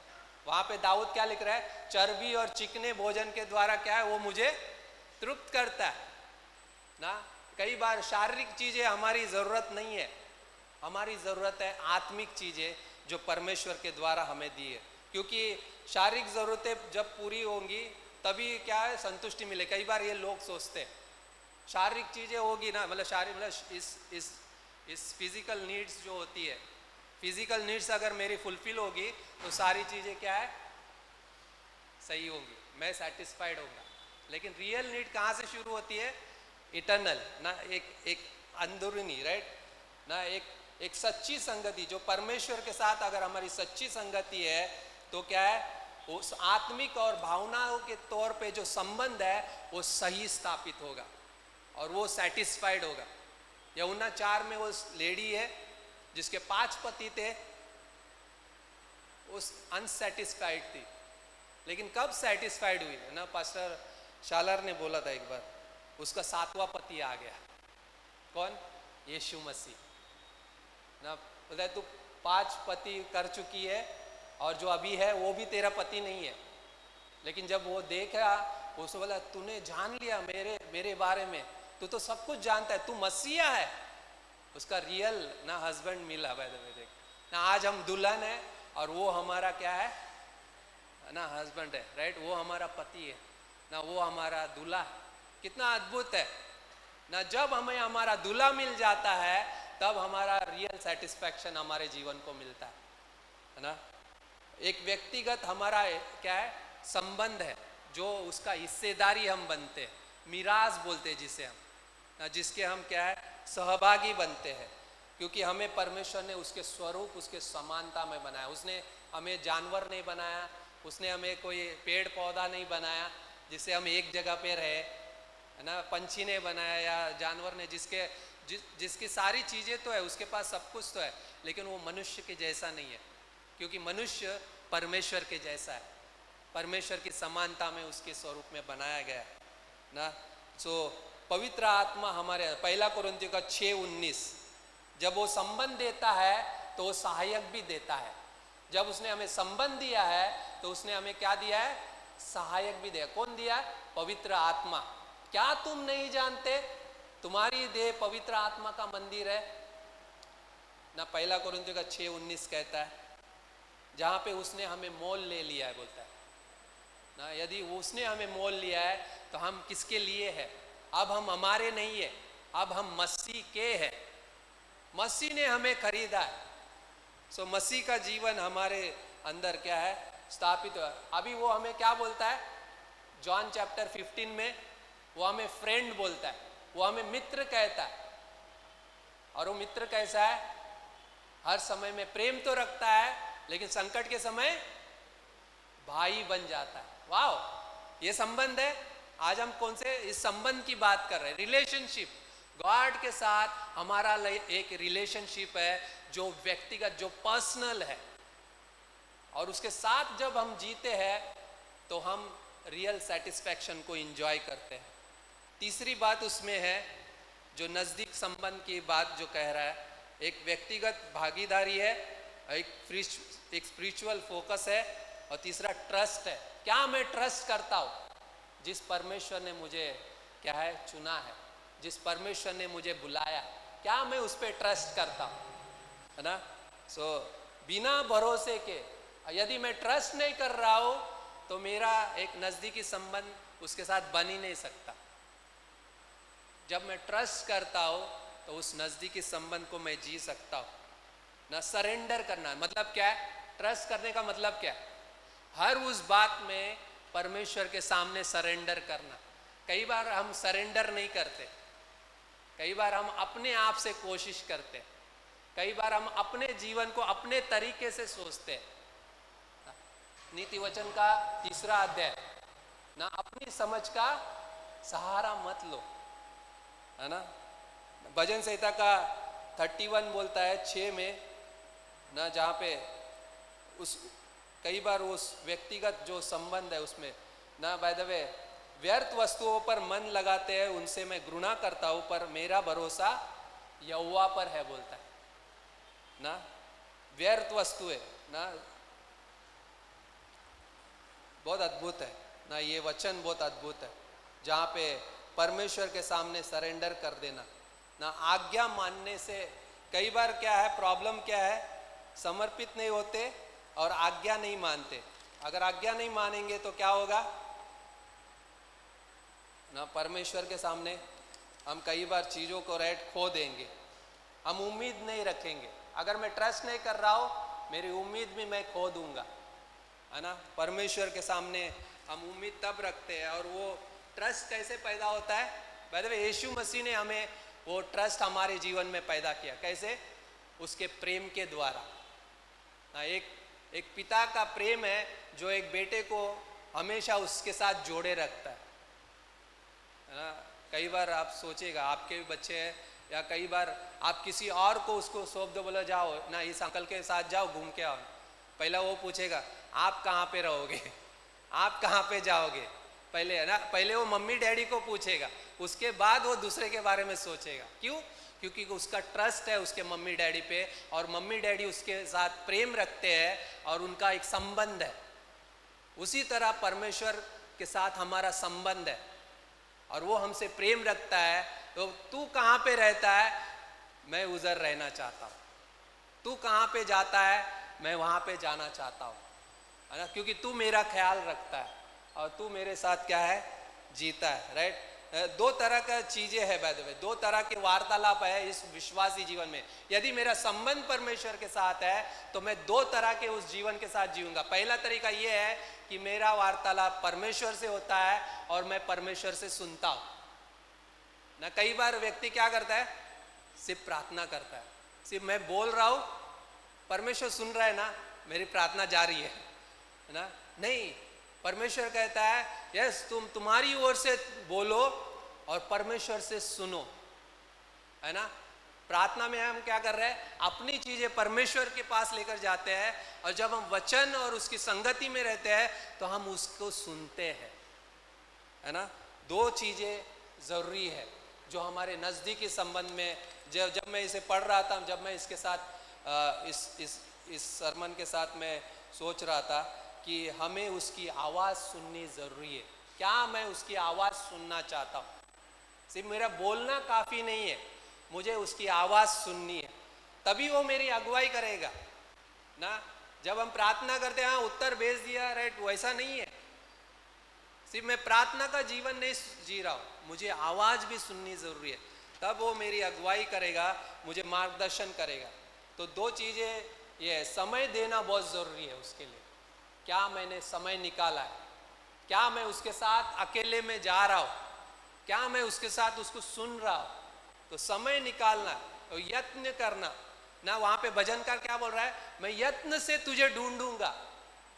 वहाँ पे दाऊद क्या लिख रहा है, चर्बी और चिकने भोजन के द्वारा क्या है, वो मुझे तृप्त करता है ना। कई बार शारीरिक चीजें हमारी जरूरत नहीं है, हमारी जरूरत है आत्मिक चीजें जो परमेश्वर के द्वारा हमें दी है। क्योंकि शारीरिक जरूरतें जब पूरी होंगी तभी क्या है, संतुष्टि मिले। कई बार ये लोग सोचते हैं शारीरिक चीजें होगी ना, मतलब शारीरिक मतलब इस फिजिकल नीड्स जो होती है, फिजिकल नीड्स अगर मेरी फुलफिल होगी तो सारी चीजें क्या है, सही होंगी, मैं सेटिस्फाइड होगा। लेकिन रियल नीड कहाँ से शुरू होती है? इटर्नल ना, एक अंदरूनी, राइट ना, एक सच्ची संगति जो परमेश्वर के साथ अगर हमारी सच्ची संगति है तो क्या है, उस आत्मिक और भावनाओं के तौर पे जो संबंध है वो सही स्थापित होगा और वो सेटिस्फाइड होगा। यूहन्ना 4 में वो लेडी है जिसके 5 पति थे, उस अनसेटिस्फाइड थी, लेकिन कब सेटिस्फाइड हुई है ना, पास्टर शालर ने बोला था एक बार, उसका 7वां पति आ गया। कौन? यीशु मसीह ना। बोलता है तू 5 पति कर चुकी है और जो अभी है वो भी तेरा पति नहीं है, लेकिन जब वो देखा उसने बोला तूने जान लिया मेरे बारे में, तू तो सब कुछ जानता है, तू मसीहा है। उसका रियल ना हस्बैंड मिला। भाई देख ना, आज हम दुल्हन है और वो हमारा क्या है ना, हस्बैंड है, राइट, वो हमारा पति है ना, वो हमारा दूल्हा। कितना अद्भुत है ना, जब हमें हमारा दूल्हा मिल जाता है तब हमारा रियल सेटिस्फैक्शन हमारे जीवन को मिलता है ना। एक व्यक्तिगत हमारा क्या है, संबंध है जो उसका हिस्सेदारी हम बनते हैं, मिराज बोलते हैं जिसे हम ना, जिसके हम क्या है, सहभागी बनते हैं, क्योंकि हमें परमेश्वर ने उसके स्वरूप, उसके समानता में बनाया। उसने हमें जानवर नहीं बनाया, उसने हमें कोई पेड़ पौधा नहीं बनाया जिससे हम एक जगह पे रहे, है ना, पंछी ने बनाया या जानवर ने, जिसकी सारी चीज़ें तो है, उसके पास सब कुछ तो है, लेकिन वो मनुष्य के जैसा नहीं है, क्योंकि मनुष्य परमेश्वर के जैसा है, परमेश्वर की समानता में उसके स्वरूप में बनाया गया है ना। सो पवित्र आत्मा हमारे, 1 कोरिन्थियों का 6:19, जब वो संबंध देता है तो वो सहायक भी देता है। जब उसने हमें संबंध दिया है तो उसने हमें क्या दिया है, सहायक भी दिया। कौन दिया? पवित्र आत्मा। क्या तुम नहीं जानते तुम्हारी देह पवित्र आत्मा का मंदिर है ना। 1 कोरिन्थियों का 6:19 कहता है, जहां पे उसने हमें मोल ले लिया है, बोलता है ना, यदि उसने हमें मोल लिया है तो हम किसके लिए है? अब हम हमारे नहीं है, अब हम मसीह के हैं, मसीह ने हमें खरीदा है। सो मसीह का जीवन हमारे अंदर क्या है, स्थापित हुआ। अभी वो हमें क्या बोलता है, जॉन चैप्टर 15 में वो हमें फ्रेंड बोलता है, वो हमें मित्र कहता है। और वो मित्र कैसा है? हर समय में प्रेम तो रखता है, लेकिन संकट के समय भाई बन जाता है। वाह, ये संबंध है। आज हम कौन से इस संबंध की बात कर रहे हैं? रिलेशनशिप। गॉड के साथ हमारा एक रिलेशनशिप है जो व्यक्तिगत, जो पर्सनल है, और उसके साथ जब हम जीते हैं तो हम रियल सेटिस्फैक्शन को एंजॉय करते हैं। तीसरी बात उसमें है, जो नज़दीक संबंध की बात जो कह रहा है, एक व्यक्तिगत भागीदारी है, एक स्पिरिचुअल फोकस है, और तीसरा ट्रस्ट है। क्या मैं ट्रस्ट करता हूँ जिस परमेश्वर ने मुझे क्या है चुना है, जिस परमेश्वर ने मुझे बुलाया, क्या मैं उस पर ट्रस्ट करता हूँ, है ना। सो बिना भरोसे के यदि मैं ट्रस्ट नहीं कर रहा हूँ तो मेरा एक नज़दीकी संबंध उसके साथ बन ही नहीं सकता। जब मैं ट्रस्ट करता हूँ तो उस नज़दीकी संबंध को मैं जी सकता हूँ ना। सरेंडर करना मतलब क्या है? ट्रस्ट करने का मतलब क्या है? हर उस बात में परमेश्वर के सामने सरेंडर करना। कई बार हम सरेंडर नहीं करते, कई बार हम अपने आप से कोशिश करते, कई बार हम अपने जीवन को अपने तरीके से सोचते हैं। नीति वचन का 3 अध्याय ना, अपनी समझ का सहारा मत लो, है ना। भजन संहिता का 31 बोलता है 6 में ना, जहाँ पे उस कई बार उस व्यक्तिगत जो संबंध है उसमें ना, बाय द वे, व्यर्थ वस्तुओं पर मन लगाते हैं उनसे मैं घृणा करता हूँ, पर मेरा भरोसा यहोवा पर है, बोलता है ना। व्यर्थ वस्तुएं ना, बहुत अद्भुत है ना, ये वचन बहुत अद्भुत है, जहाँ पे परमेश्वर के सामने सरेंडर कर देना ना। आज्ञा मानने से कई बार क्या है, प्रॉब्लम क्या है, समर्पित नहीं होते और आज्ञा नहीं मानते। अगर आज्ञा नहीं मानेंगे तो क्या होगा ना, परमेश्वर के सामने हम कई बार चीज़ों को रेट खो देंगे, हम उम्मीद नहीं रखेंगे। अगर मैं ट्रस्ट नहीं कर रहा हूँ, मेरी उम्मीद भी मैं खो दूंगा, है ना। परमेश्वर के सामने हम उम्मीद तब रखते हैं, और वो ट्रस्ट कैसे पैदा होता है? बाय द वे यीशु मसीह ने हमें वो ट्रस्ट हमारे जीवन में पैदा किया। कैसे? उसके प्रेम के द्वारा। एक पिता का प्रेम है जो एक बेटे को हमेशा उसके साथ जोड़े रखता है ना। कई बार आप सोचेगा, आपके भी बच्चे हैं, या कई बार आप किसी और को उसको सौंप दो, बोला जाओ ना इस अंकल के साथ जाओ घूम के आओ, पहला वो पूछेगा आप कहाँ पे रहोगे, आप कहाँ पे जाओगे, पहले है ना, पहले वो मम्मी डैडी को पूछेगा, उसके बाद वो दूसरे के बारे में सोचेगा। क्यों? क्योंकि उसका ट्रस्ट है उसके मम्मी डैडी पे, और मम्मी डैडी उसके साथ प्रेम रखते हैं और उनका एक संबंध है। उसी तरह परमेश्वर के साथ हमारा संबंध है और वो हमसे प्रेम रखता है। तो तू कहाँ पे रहता है, मैं उधर रहना चाहता हूँ। तू कहाँ पे जाता है, मैं वहाँ पे जाना चाहता हूँ, है ना, क्योंकि तू मेरा ख्याल रखता है और तू मेरे साथ क्या है, जीता है। राइट? दो तरह का चीजें है बाय द वे, दो तरह के वार्तालाप है इस विश्वासी जीवन में। यदि मेरा संबंध परमेश्वर के साथ है तो मैं दो तरह के उस जीवन के साथ जीऊंगा। पहला तरीका ये है कि मेरा वार्तालाप परमेश्वर से होता है और मैं परमेश्वर से सुनता हूं ना। कई बार व्यक्ति क्या करता है, सिर्फ प्रार्थना करता है, सिर्फ मैं बोल रहा हूं, परमेश्वर सुन रहा है ना, मेरी प्रार्थना जारी है ना। नहीं, परमेश्वर कहता है यस, तुम तुम्हारी ओर से बोलो और परमेश्वर से सुनो, है ना। प्रार्थना में हम क्या कर रहे हैं, अपनी चीजें परमेश्वर के पास लेकर जाते हैं, और जब हम वचन और उसकी संगति में रहते हैं तो हम उसको सुनते हैं, है ना। दो चीजें जरूरी है जो हमारे नजदीकी संबंध में, जब मैं इसे पढ़ रहा था, जब मैं इसके साथ इस सरमन के साथ मैं सोच रहा था कि हमें उसकी आवाज़ सुननी ज़रूरी है। क्या मैं उसकी आवाज़ सुनना चाहता हूँ? सिर्फ मेरा बोलना काफ़ी नहीं है, मुझे उसकी आवाज़ सुननी है, तभी वो मेरी अगुवाई करेगा ना। जब हम प्रार्थना करते हैं, हाँ उत्तर भेज दिया, राइट, वैसा नहीं है। सिर्फ मैं प्रार्थना का जीवन नहीं जी रहा हूँ, मुझे आवाज़ भी सुननी ज़रूरी है, तब वो मेरी अगुवाई करेगा, मुझे मार्गदर्शन करेगा। तो दो चीज़ें ये है, समय देना बहुत ज़रूरी है उसके लिए। क्या मैंने समय निकाला है? क्या मैं उसके साथ अकेले में जा रहा हूँ? क्या मैं उसके साथ उसको सुन रहा हूँ? तो समय निकालना और यत्न करना ना। वहाँ पे भजनकार क्या बोल रहा है, मैं यत्न से तुझे ढूंढूंगा।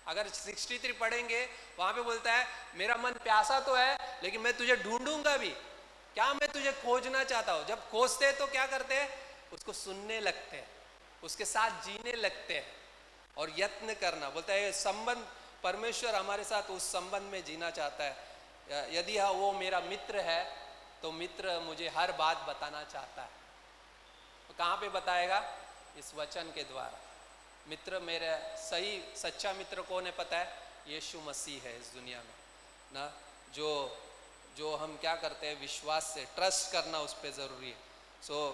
अगर 63 पढ़ेंगे, वहाँ पे बोलता है मेरा मन प्यासा तो है लेकिन मैं तुझे ढूंढूंगा भी। क्या मैं तुझे खोजना चाहता हूँ। जब खोजते हैं तो क्या करते हैं, उसको सुनने लगते हैं, उसके साथ जीने लगते हैं और यत्न करना। बोलता है संबंध, परमेश्वर हमारे साथ उस संबंध में जीना चाहता है। यदि हाँ वो मेरा मित्र है तो मित्र मुझे हर बात बताना चाहता है। तो कहाँ पे बताएगा? इस वचन के द्वारा। मित्र, मेरा सही सच्चा मित्र कौन है पता है? यीशु मसीह है इस दुनिया में ना। जो हम क्या करते हैं, विश्वास से ट्रस्ट करना उस पर ज़रूरी है।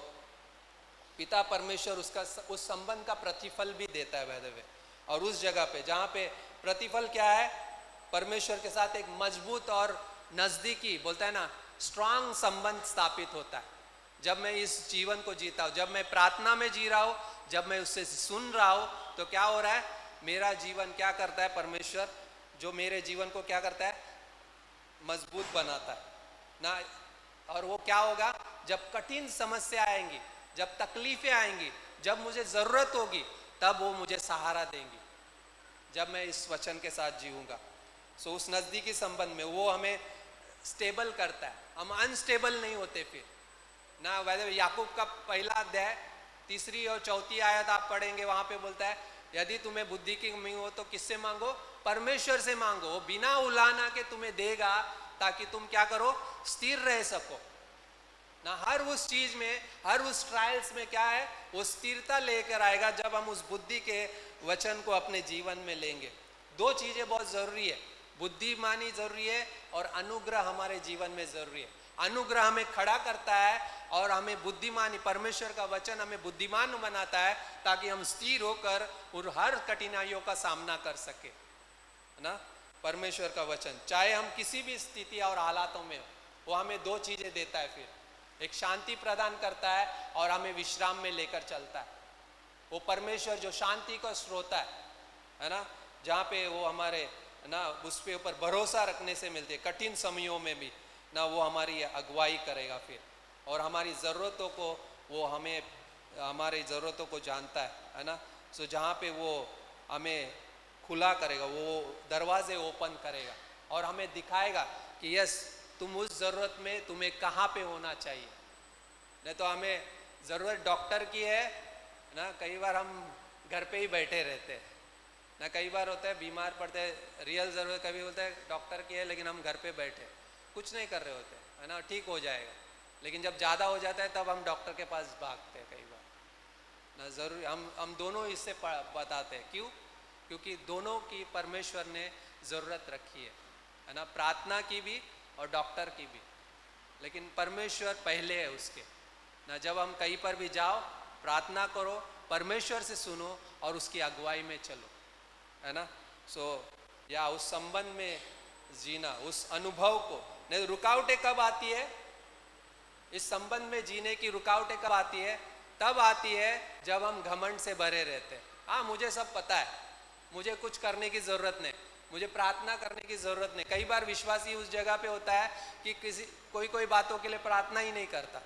पिता परमेश्वर उसका उस संबंध का प्रतिफल भी देता है वैसे। और उस जगह पे जहाँ पे प्रतिफल क्या है, परमेश्वर के साथ एक मजबूत और नज़दीकी, बोलता है ना, स्ट्रांग संबंध स्थापित होता है। जब मैं इस जीवन को जीता हूँ, जब मैं प्रार्थना में जी रहा हूँ, जब मैं उससे सुन रहा हूँ, तो क्या हो रहा है, मेरा जीवन क्या करता है, परमेश्वर जो मेरे जीवन को क्या करता है, मजबूत बनाता है ना। और वो क्या होगा, जब कठिन समस्या आएंगी, जब तकलीफें आएंगी, जब मुझे ज़रूरत होगी, तब वो मुझे सहारा देंगी, जब मैं इस वचन के साथ जीऊँगा। उस नज़दीकी संबंध में वो हमें स्टेबल करता है, हम अनस्टेबल नहीं होते फिर ना। वैसे याकूब का पहला अध्याय 3 और 4 आयत आप पढ़ेंगे, वहाँ पे बोलता है यदि तुम्हें बुद्धि की कमी हो तो किससे मांगो, परमेश्वर से मांगो, वो बिना उलाना के तुम्हें देगा, ताकि तुम क्या करो, स्थिर रह सको ना। हर उस चीज में, हर उस ट्रायल्स में क्या है, वो स्थिरता लेकर आएगा जब हम उस बुद्धि के वचन को अपने जीवन में लेंगे। दो चीजें बहुत जरूरी है, बुद्धिमानी जरूरी है और अनुग्रह हमारे जीवन में जरूरी है। अनुग्रह हमें खड़ा करता है और हमें बुद्धिमानी, परमेश्वर का वचन हमें बुद्धिमान बनाता है, ताकि हम स्थिर होकर और हर कठिनाइयों का सामना कर सके ना। परमेश्वर का वचन, चाहे हम किसी भी स्थिति और हालातों में हो, वो हमें दो चीजें देता है। फिर एक शांति प्रदान करता है और हमें विश्राम में लेकर चलता है। वो परमेश्वर जो शांति का स्रोत है ना, जहाँ पे वो हमारे ना उस पे ऊपर भरोसा रखने से मिलते, कठिन समयों में भी ना वो हमारी अगुवाई करेगा फिर, और हमारी ज़रूरतों को वो हमें हमारी ज़रूरतों को जानता है ना। सो जहाँ पे वो हमें खुला करेगा, वो दरवाजे ओपन करेगा और हमें दिखाएगा कि यस तुम उस ज़रूरत में तुम्हें कहाँ पे होना चाहिए। नहीं तो हमें ज़रूरत डॉक्टर की है ना, कई बार हम घर पे ही बैठे रहते हैं ना, कई बार होता है बीमार पड़ते हैं, रियल ज़रूरत कभी बोलता है डॉक्टर की है लेकिन हम घर पे बैठे कुछ नहीं कर रहे होते है ना, ठीक हो जाएगा, लेकिन जब ज़्यादा हो जाता है तब हम डॉक्टर के पास भागते हैं कई बार ना। ज़रूरी हम दोनों इससे बताते हैं, क्यों? क्योंकि दोनों की परमेश्वर ने ज़रूरत रखी है ना, प्रार्थना की भी और डॉक्टर की भी, लेकिन परमेश्वर पहले है उसके ना। जब हम कहीं पर भी जाओ प्रार्थना करो, परमेश्वर से सुनो और उसकी अगुवाई में चलो, है ना। सो या उस संबंध में जीना, उस अनुभव को। नहीं, रुकावटें कब आती है इस संबंध में जीने की? रुकावटें कब आती है? तब आती है जब हम घमंड से भरे रहते हैं। हाँ मुझे सब पता है, मुझे कुछ करने की ज़रूरत नहीं, मुझे प्रार्थना करने की ज़रूरत नहीं। कई बार विश्वासी उस जगह पे होता है कि कोई बातों के लिए प्रार्थना ही नहीं करता।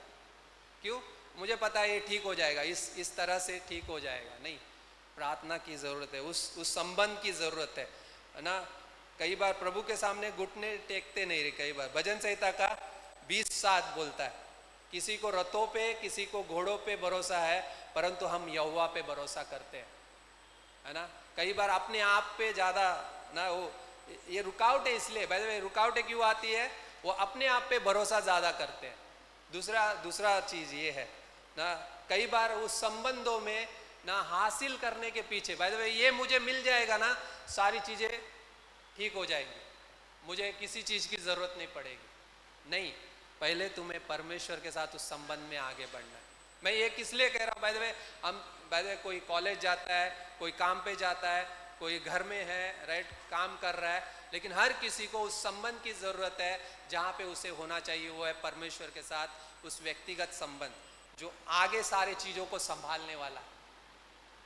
क्यों? मुझे पता है ये ठीक हो जाएगा, इस तरह से ठीक हो जाएगा। नहीं, प्रार्थना की ज़रूरत है, उस संबंध की ज़रूरत है ना। कई बार प्रभु के सामने घुटने टेकते नहीं रहे। कई बार भजन संहिता का 20:7 बोलता है, किसी को रथों पे किसी को घोड़ों पे भरोसा है, परंतु हम यहोवा पे भरोसा करते हैं, है ना। कई बार अपने आप पे ज़्यादा ना, वो ये रुकावटें इसलिए, भाई रुकावटें क्यों आती है? वो अपने आप पे भरोसा ज़्यादा करते हैं। दूसरा चीज़ ये है ना, कई बार उस संबंधों में ना हासिल करने के पीछे, भाई ये मुझे मिल जाएगा ना सारी चीज़ें ठीक हो जाएंगी, मुझे किसी चीज़ की ज़रूरत नहीं पड़ेगी। नहीं, पहले तुम्हें परमेश्वर के साथ उस संबंध में आगे बढ़ना है। मैं ये किस लिए कह रहा हूँ? बाय द वे कोई कॉलेज जाता है, कोई काम पे जाता है, कोई घर में है, राइट, काम कर रहा है, लेकिन हर किसी को उस संबंध की ज़रूरत है जहाँ पे उसे होना चाहिए। वो है परमेश्वर के साथ उस व्यक्तिगत संबंध जो आगे सारे चीज़ों को संभालने वाला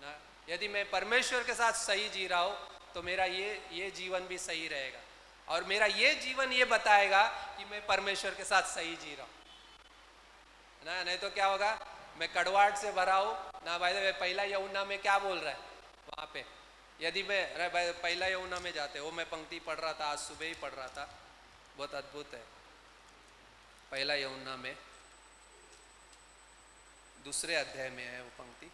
ना। यदि मैं परमेश्वर के साथ सही जी रहा हूँ तो मेरा ये जीवन भी सही रहेगा, और मेरा ये जीवन ये बताएगा कि मैं परमेश्वर के साथ सही जी रहा हूँ ना। नहीं तो क्या होगा, मैं कड़वाहट से भरा हूँ ना। भाई पहला यूहन्ना में क्या बोल रहा है वहाँ पे? यदि मैं पहला यूहन्ना में जाते, वो मैं पंक्ति पढ़ रहा था, आज सुबह ही पढ़ रहा था, बहुत अद्भुत है। पहला यूहन्ना में 2 अध्याय में है वो पंक्ति।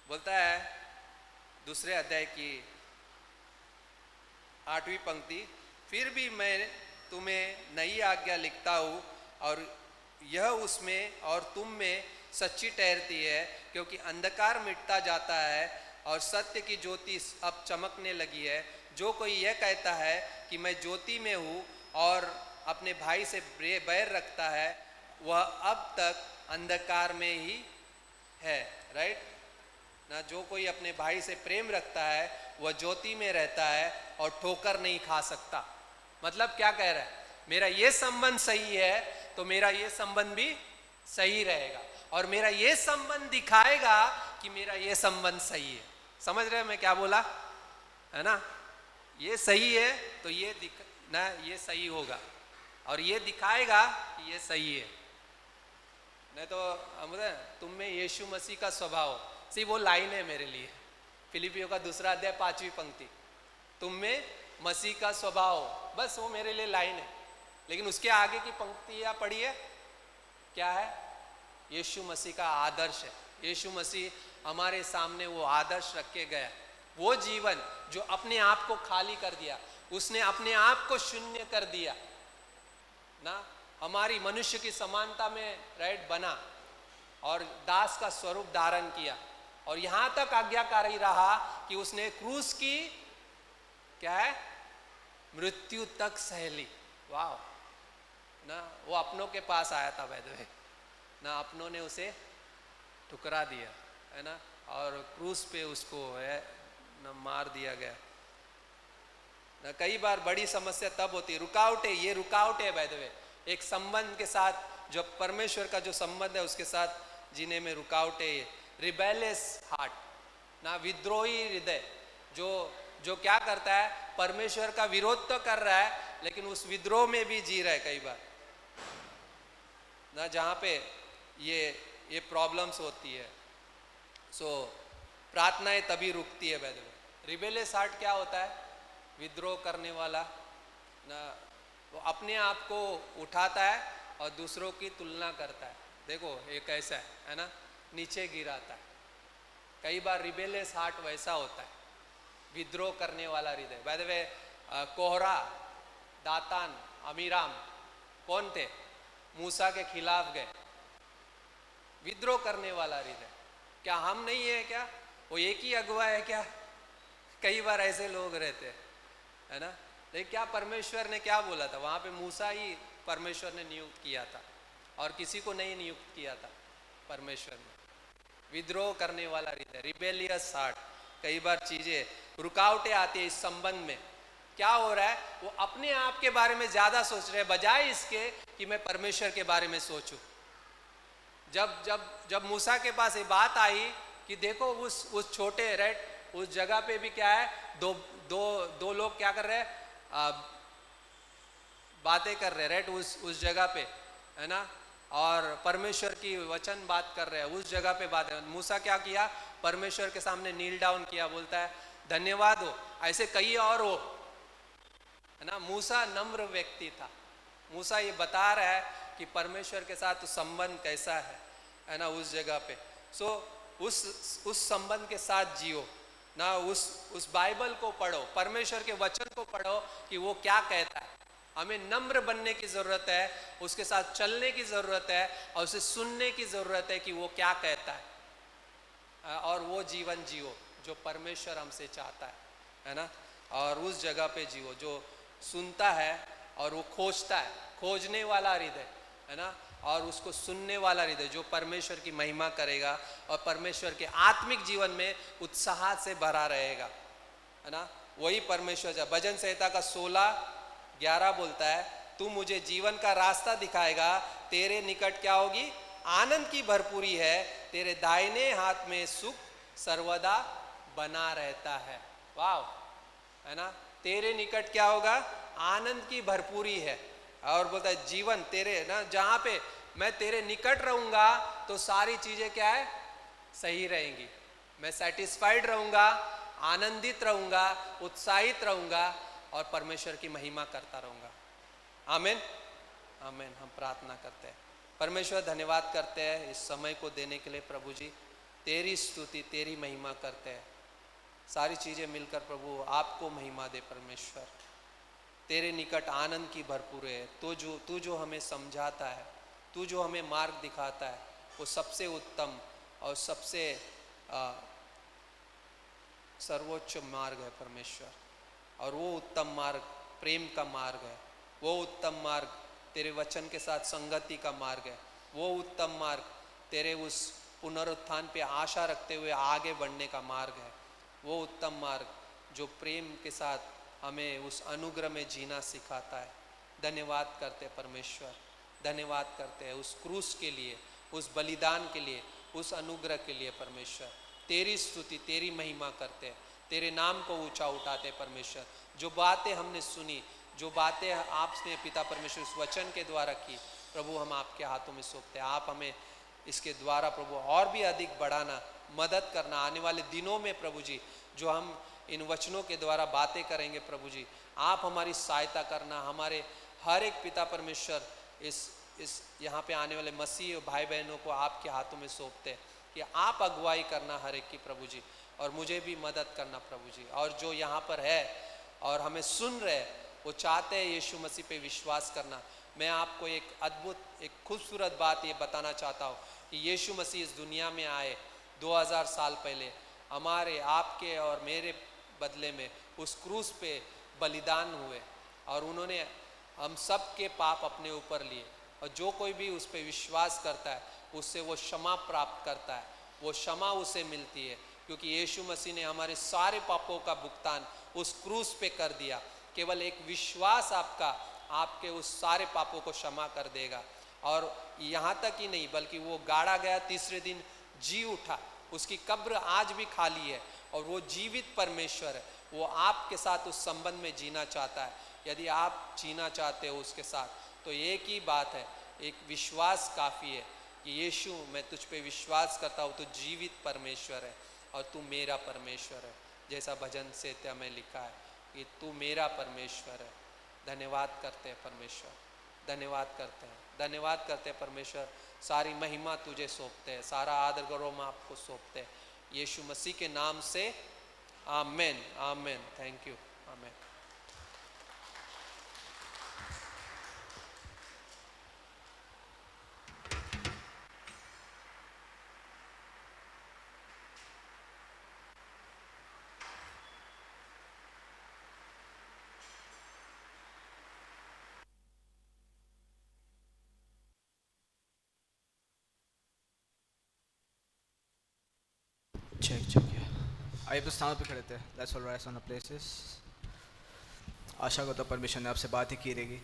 बोलता है 2 अध्याय की 8वीं पंक्ति, फिर भी मैं तुम्हें नई आज्ञा लिखता हूँ और यह उसमें और तुम में सच्ची ठहरती है, क्योंकि अंधकार मिटता जाता है और सत्य की ज्योति अब चमकने लगी है। जो कोई यह कहता है कि मैं ज्योति में हूँ और अपने भाई से बैर रखता है, वह अब तक अंधकार में ही है, राइट ना। जो कोई अपने भाई से प्रेम रखता है वह ज्योति में रहता है और ठोकर नहीं खा सकता। मतलब क्या कह रहा है? मेरा ये संबंध सही है तो मेरा ये संबंध भी सही रहेगा, और मेरा ये संबंध दिखाएगा कि मेरा ये संबंध सही है। समझ रहे हैं मैं क्या बोला, है ना? ये सही है तो ये सही होगा, और ये दिखाएगा कि ये सही है। नहीं तो हम तुम में यीशु मसीह का स्वभाव, सी वो लाइन है मेरे लिए, फिलिपियों का 2 अध्याय 5वीं पंक्ति, तुम में मसीह का स्वभाव, बस वो मेरे लिए लाइन है। लेकिन उसके आगे की पंक्तियाँ पढ़िए, क्या है? यीशु मसीह का आदर्श है। यीशु मसीह हमारे सामने वो आदर्श रख के गया, वो जीवन जो अपने आप को खाली कर दिया, उसने अपने आप को शून्य कर दिया ना, हमारी मनुष्य की समानता में राइट बना और दास का स्वरूप धारण किया, और यहां तक आज्ञाकारी रहा कि उसने क्रूस की क्या है, मृत्यु तक सहली। वाह ना, वो अपनों के पास आया था वैद्य ना, अपनों ने उसे ठुकरा दिया, है ना, और क्रूस पे उसको है ना मार दिया गया ना। कई बार बड़ी समस्या तब होती है, रुकावटें, ये रुकावटें है वैद्य एक संबंध के साथ, जो परमेश्वर का जो संबंध है उसके साथ जीने में रुकावटें, रिबेलियस हार्ट ना, विद्रोही हृदय, जो जो क्या करता है, परमेश्वर का विरोध तो कर रहा है लेकिन उस विद्रोह में भी जी रहा है कई बार ना, जहाँ पे ये प्रॉब्लम्स होती है। सो प्रार्थनाएं तभी रुकती है। वैसे रिबेलियस हार्ट क्या होता है, विद्रोह करने वाला ना, वो अपने आप को उठाता है और दूसरों की तुलना करता है। देखो ये कैसा है ना, नीचे गिराता है। कई बार रिबेलियस हार्ट वैसा होता है, विद्रोह करने वाला हृदय। बाय द वे कोहरा, दातान, अमीराम कौन थे, मूसा के खिलाफ गए, विद्रोह करने वाला हृदय। क्या हम नहीं है क्या, वो एक ही अगुवा है क्या? कई बार ऐसे लोग रहते हैं, है ना। लेकिन क्या परमेश्वर ने क्या बोला था वहाँ पे, मूसा ही परमेश्वर ने नियुक्त किया था और किसी को नहीं नियुक्त किया था परमेश्वर ने। विद्रोह करने वाला हृदय, रिबेलियस हार्ट। कई बार चीजें, रुकावटें आती है इस संबंध में। क्या हो रहा है, वो अपने आप के बारे में ज्यादा सोच रहे हैं बजाय इसके कि मैं परमेश्वर के बारे में सोचूं। जब जब जब मूसा के पास ये बात आई कि देखो उस छोटे रेट उस जगह पे भी क्या है, दो लोग क्या कर रहे हैं, बातें कर रहे हैं, राइट, उस जगह पे, है ना, और परमेश्वर की वचन बात कर रहे हैं उस जगह पे बात है। मूसा क्या किया, परमेश्वर के सामने नील डाउन किया, बोलता है धन्यवाद हो। ऐसे कई और हो, है ना। मूसा नम्र व्यक्ति था। मूसा ये बता रहा है कि परमेश्वर के साथ संबंध कैसा है ना, उस जगह पे। सो उस संबंध के साथ जियो ना, उस बाइबल को पढ़ो, परमेश्वर के वचन को पढ़ो कि वो क्या कहता है। हमें नम्र बनने की जरूरत है, उसके साथ चलने की जरूरत है और उसे सुनने की जरूरत है कि वो क्या कहता है, और वो जीवन जियो जो परमेश्वर हमसे चाहता है ना। और उस जगह पे जियो जो सुनता है और वो खोजता है, खोजने वाला हृदय, है ना, और उसको सुनने वाला हृदय जो परमेश्वर की महिमा करेगा और परमेश्वर के आत्मिक जीवन में उत्साह से भरा रहेगा, है ना। वही परमेश्वर। भजन संहिता का 16:11 बोलता है, तू मुझे जीवन का रास्ता दिखाएगा, तेरे निकट क्या होगी, आनंद की भरपूरी है, तेरे दाहिने हाथ में सुख सर्वदा बना रहता है। वाव, है ना, तेरे निकट क्या होगा, आनंद की भरपूरी है। और बोलता है जीवन तेरे ना, जहाँ पे मैं तेरे निकट रहूंगा तो सारी चीजें क्या है, सही रहेंगी। मैं सेटिस्फाइड रहूंगा, आनंदित रहूंगा, उत्साहित रहूंगा और परमेश्वर की महिमा करता रहूंगा। आमीन, आमीन। हम प्रार्थना करते हैं। परमेश्वर धन्यवाद करते हैं इस समय को देने के लिए। प्रभु जी तेरी स्तुति, तेरी महिमा करते हैं। सारी चीजें मिलकर प्रभु आपको महिमा दे। परमेश्वर तेरे निकट आनंद की भरपूर है। तू जो हमें समझाता है, तू जो हमें मार्ग दिखाता है, वो सबसे उत्तम और सबसे सर्वोच्च मार्ग है परमेश्वर। और वो उत्तम मार्ग प्रेम का मार्ग है। वो उत्तम मार्ग तेरे वचन के साथ संगति का मार्ग है। वो उत्तम मार्ग तेरे उस पुनरुत्थान पे आशा रखते हुए आगे बढ़ने का मार्ग है। वो उत्तम मार्ग जो प्रेम के साथ हमें उस अनुग्रह में जीना सिखाता है। धन्यवाद करते परमेश्वर, धन्यवाद करते हैं उस क्रूस के लिए, उस बलिदान के लिए, उस अनुग्रह के लिए। परमेश्वर तेरी स्तुति, तेरी महिमा करते हैं, तेरे नाम को ऊंचा उठाते हैं। परमेश्वर जो बातें हमने सुनी, जो बातें आपने पिता परमेश्वर इस वचन के द्वारा की, प्रभु हम आपके हाथों में सौंपते हैं। आप हमें इसके द्वारा प्रभु और भी अधिक बढ़ाना, मदद करना। आने वाले दिनों में प्रभु जी जो हम इन वचनों के द्वारा बातें करेंगे, प्रभु जी आप हमारी सहायता करना। हमारे हर एक पिता परमेश्वर इस यहाँ पे आने वाले मसीह भाई बहनों को आपके हाथों में सौंपते हैं कि आप अगुवाई करना हर एक की प्रभु जी, और मुझे भी मदद करना प्रभु जी। और जो यहाँ पर है और हमें सुन रहे, वो चाहते हैं यीशु मसीह पे विश्वास करना। मैं आपको एक अद्भुत, एक खूबसूरत बात ये बताना चाहता हूँ कि यीशु मसीह इस दुनिया में आए 2000 साल पहले, हमारे आपके और मेरे बदले में उस क्रूस पे बलिदान हुए, और उन्होंने हम सब के पाप अपने ऊपर लिए। और जो कोई भी उस पर विश्वास करता है उससे वो क्षमा प्राप्त करता है, वो क्षमा उसे मिलती है, क्योंकि यीशु मसीह ने हमारे सारे पापों का भुगतान उस क्रूस पे कर दिया। केवल एक विश्वास आपका आपके उस सारे पापों को क्षमा कर देगा। और यहाँ तक ही नहीं बल्कि वो गाड़ा गया, तीसरे दिन जी उठा, उसकी कब्र आज भी खाली है और वो जीवित परमेश्वर है। वो आपके साथ उस संबंध में जीना चाहता है। यदि आप जीना चाहते हो उसके साथ तो एक ही बात है, एक विश्वास काफ़ी है कि यीशु मैं तुझ पे विश्वास करता हूँ, तो जीवित परमेश्वर है और तू मेरा परमेश्वर है। जैसा भजन से में लिखा है कि तू मेरा परमेश्वर है। धन्यवाद करते हैं परमेश्वर, धन्यवाद करते हैं, धन्यवाद करते हैं परमेश्वर। सारी महिमा तुझे सौंपते हैं, सारा आदर गौरव हम आपको सौंपते हैं यीशु मसीह के नाम से। आमेन, आमेन। थैंक यू, आमेन। चेक आइए तो स्थानों पे खड़े थे। Let's all rise on the places. आशा को तो परमेश्वर ने आपसे बात ही की रहेगी।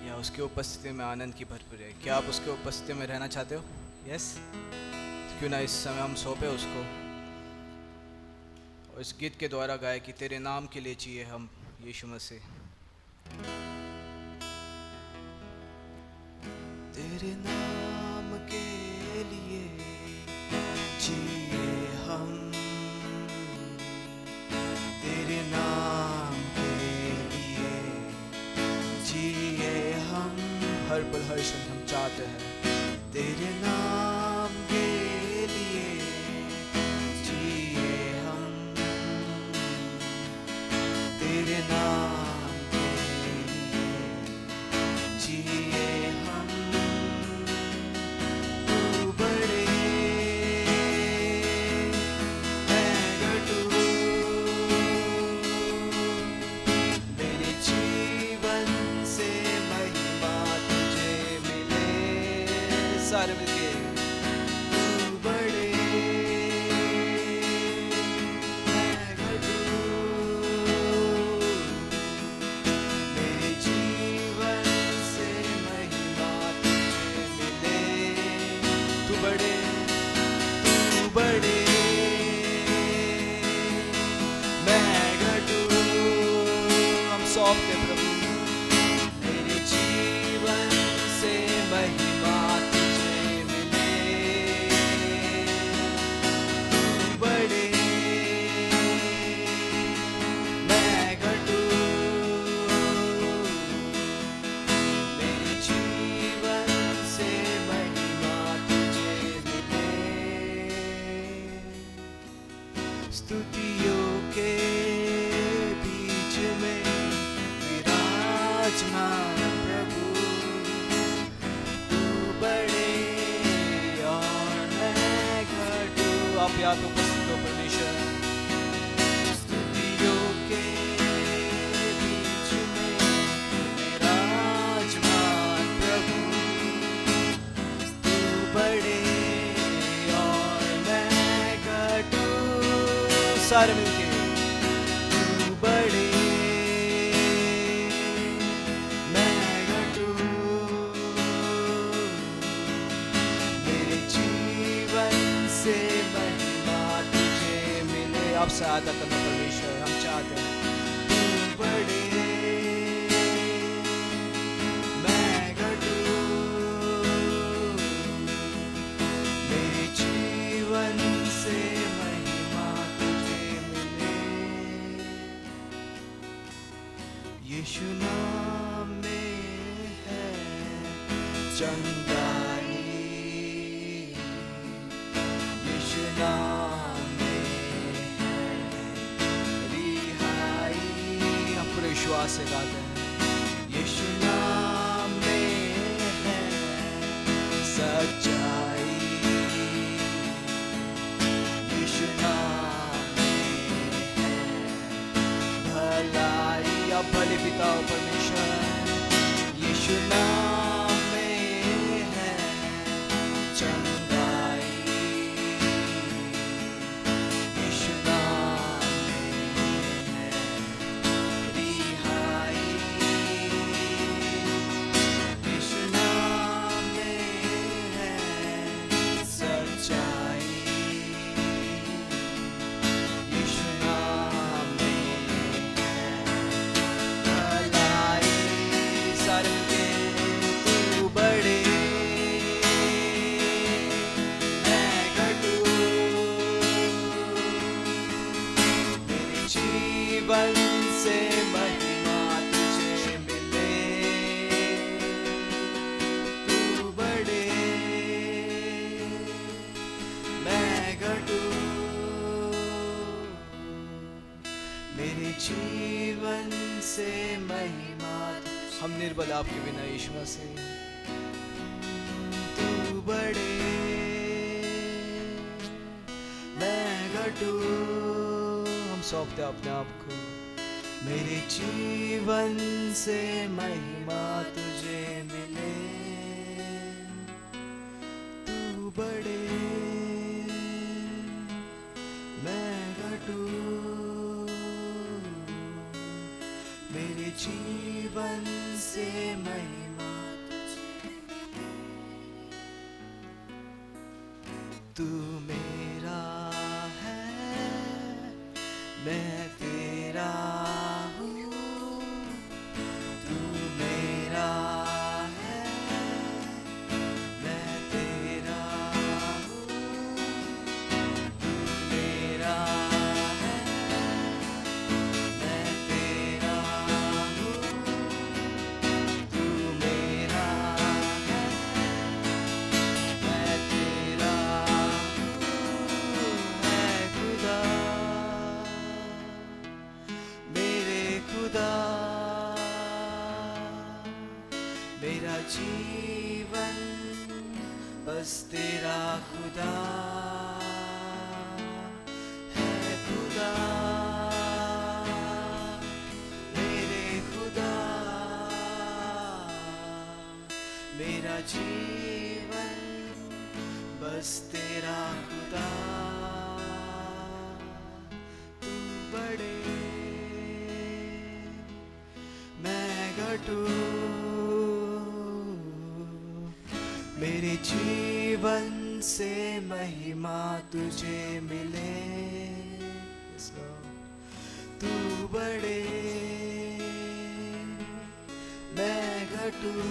या उसकी उपस्थिति में आनंद की भरपूर है। क्या आप उसकी उपस्थिति में रहना चाहते हो? यस। क्यों ना इस समय हम सौंपे उसको और इस गीत के द्वारा गाए कि तेरे नाम के लिए जिए हम यीशु मसीह। तेरे नाम के लिए जिए हम, तेरे नाम के लिए जिए हम, हर पल हर क्षण हम चाहते हैं तेरे नाम के लिए जिए हम, तेरे नाम के लिए जिए हम। तू बड़े मैं घटू, मेरे जीवन से महिमा तुझे मिले। सारे मिलके तू बड़े मैं घटू, मेरे जीवन से महिमा तुझे मिले। तू बड़े, तू बड़े मैं घटू। हम सौंपते प्रभु मेरे जीवन से महिमा तुझे मिले। तू बड़े मैं घटू, मेरे जीवन से महिमा तुझे मिले। स्तुतियों के बीच में विराजमान प्रभु, तू बड़े और मैं घटू। आप यहाँ पे उपस्थित हो परमेश्वर। स्तुतियों के बीच में विराजमान प्रभु, तू बड़े और मैं घटू। सारे मिलके तू बड़े मैं घटू, मेरे जीवन से महिमा तुझे मिले। आपसे आदर करना परमेश्वर हम चाहते हैं। तू बड़े मैं घटू, मेरे जीवन से महिमा तुझे मिले। यीशु नाम में है चंगाई, यीशु नाम में है रिहाई। हम पूरे विश्वास से गाते हैं। यीशु नाम में है सच्चाई, यीशु नाम में है भलाई। आप भले पिता हो परमेश्वर। यीशु नाम में है चंगाई, जीवन से महिमा तुझे मिले, तू बढ़े मैं घटूं, मेरे जीवन से महिमा। हम निर्बल आपके बिना यीशु मसीह, तू बढ़े मैं घटूं, हम सौंपते अपने आप को। मेरे जीवन से महिमा तुझे मिले, तू बढ़े मैं घटूं, मेरे जीवन से महिमा तुझे मिले। तू मेरा है मैं तेरा हूँ, तू मेरा है मैं तेरा हूँ, तू मेरा है मैं तेरा हूँ, तू मेरा है मैं तेरा हूँ, है खुदा मेरे खुदा, मेरा जीवन बस तेरा खुदा है खुदा, मेरे खुदा, मेरा जीवन बस तेरा खुदा, तू बढ़े मैं घटूं, मेरे जीवन से महिमा तुझे मिले। Yes, Lord. तू बढ़े मैं घटूं,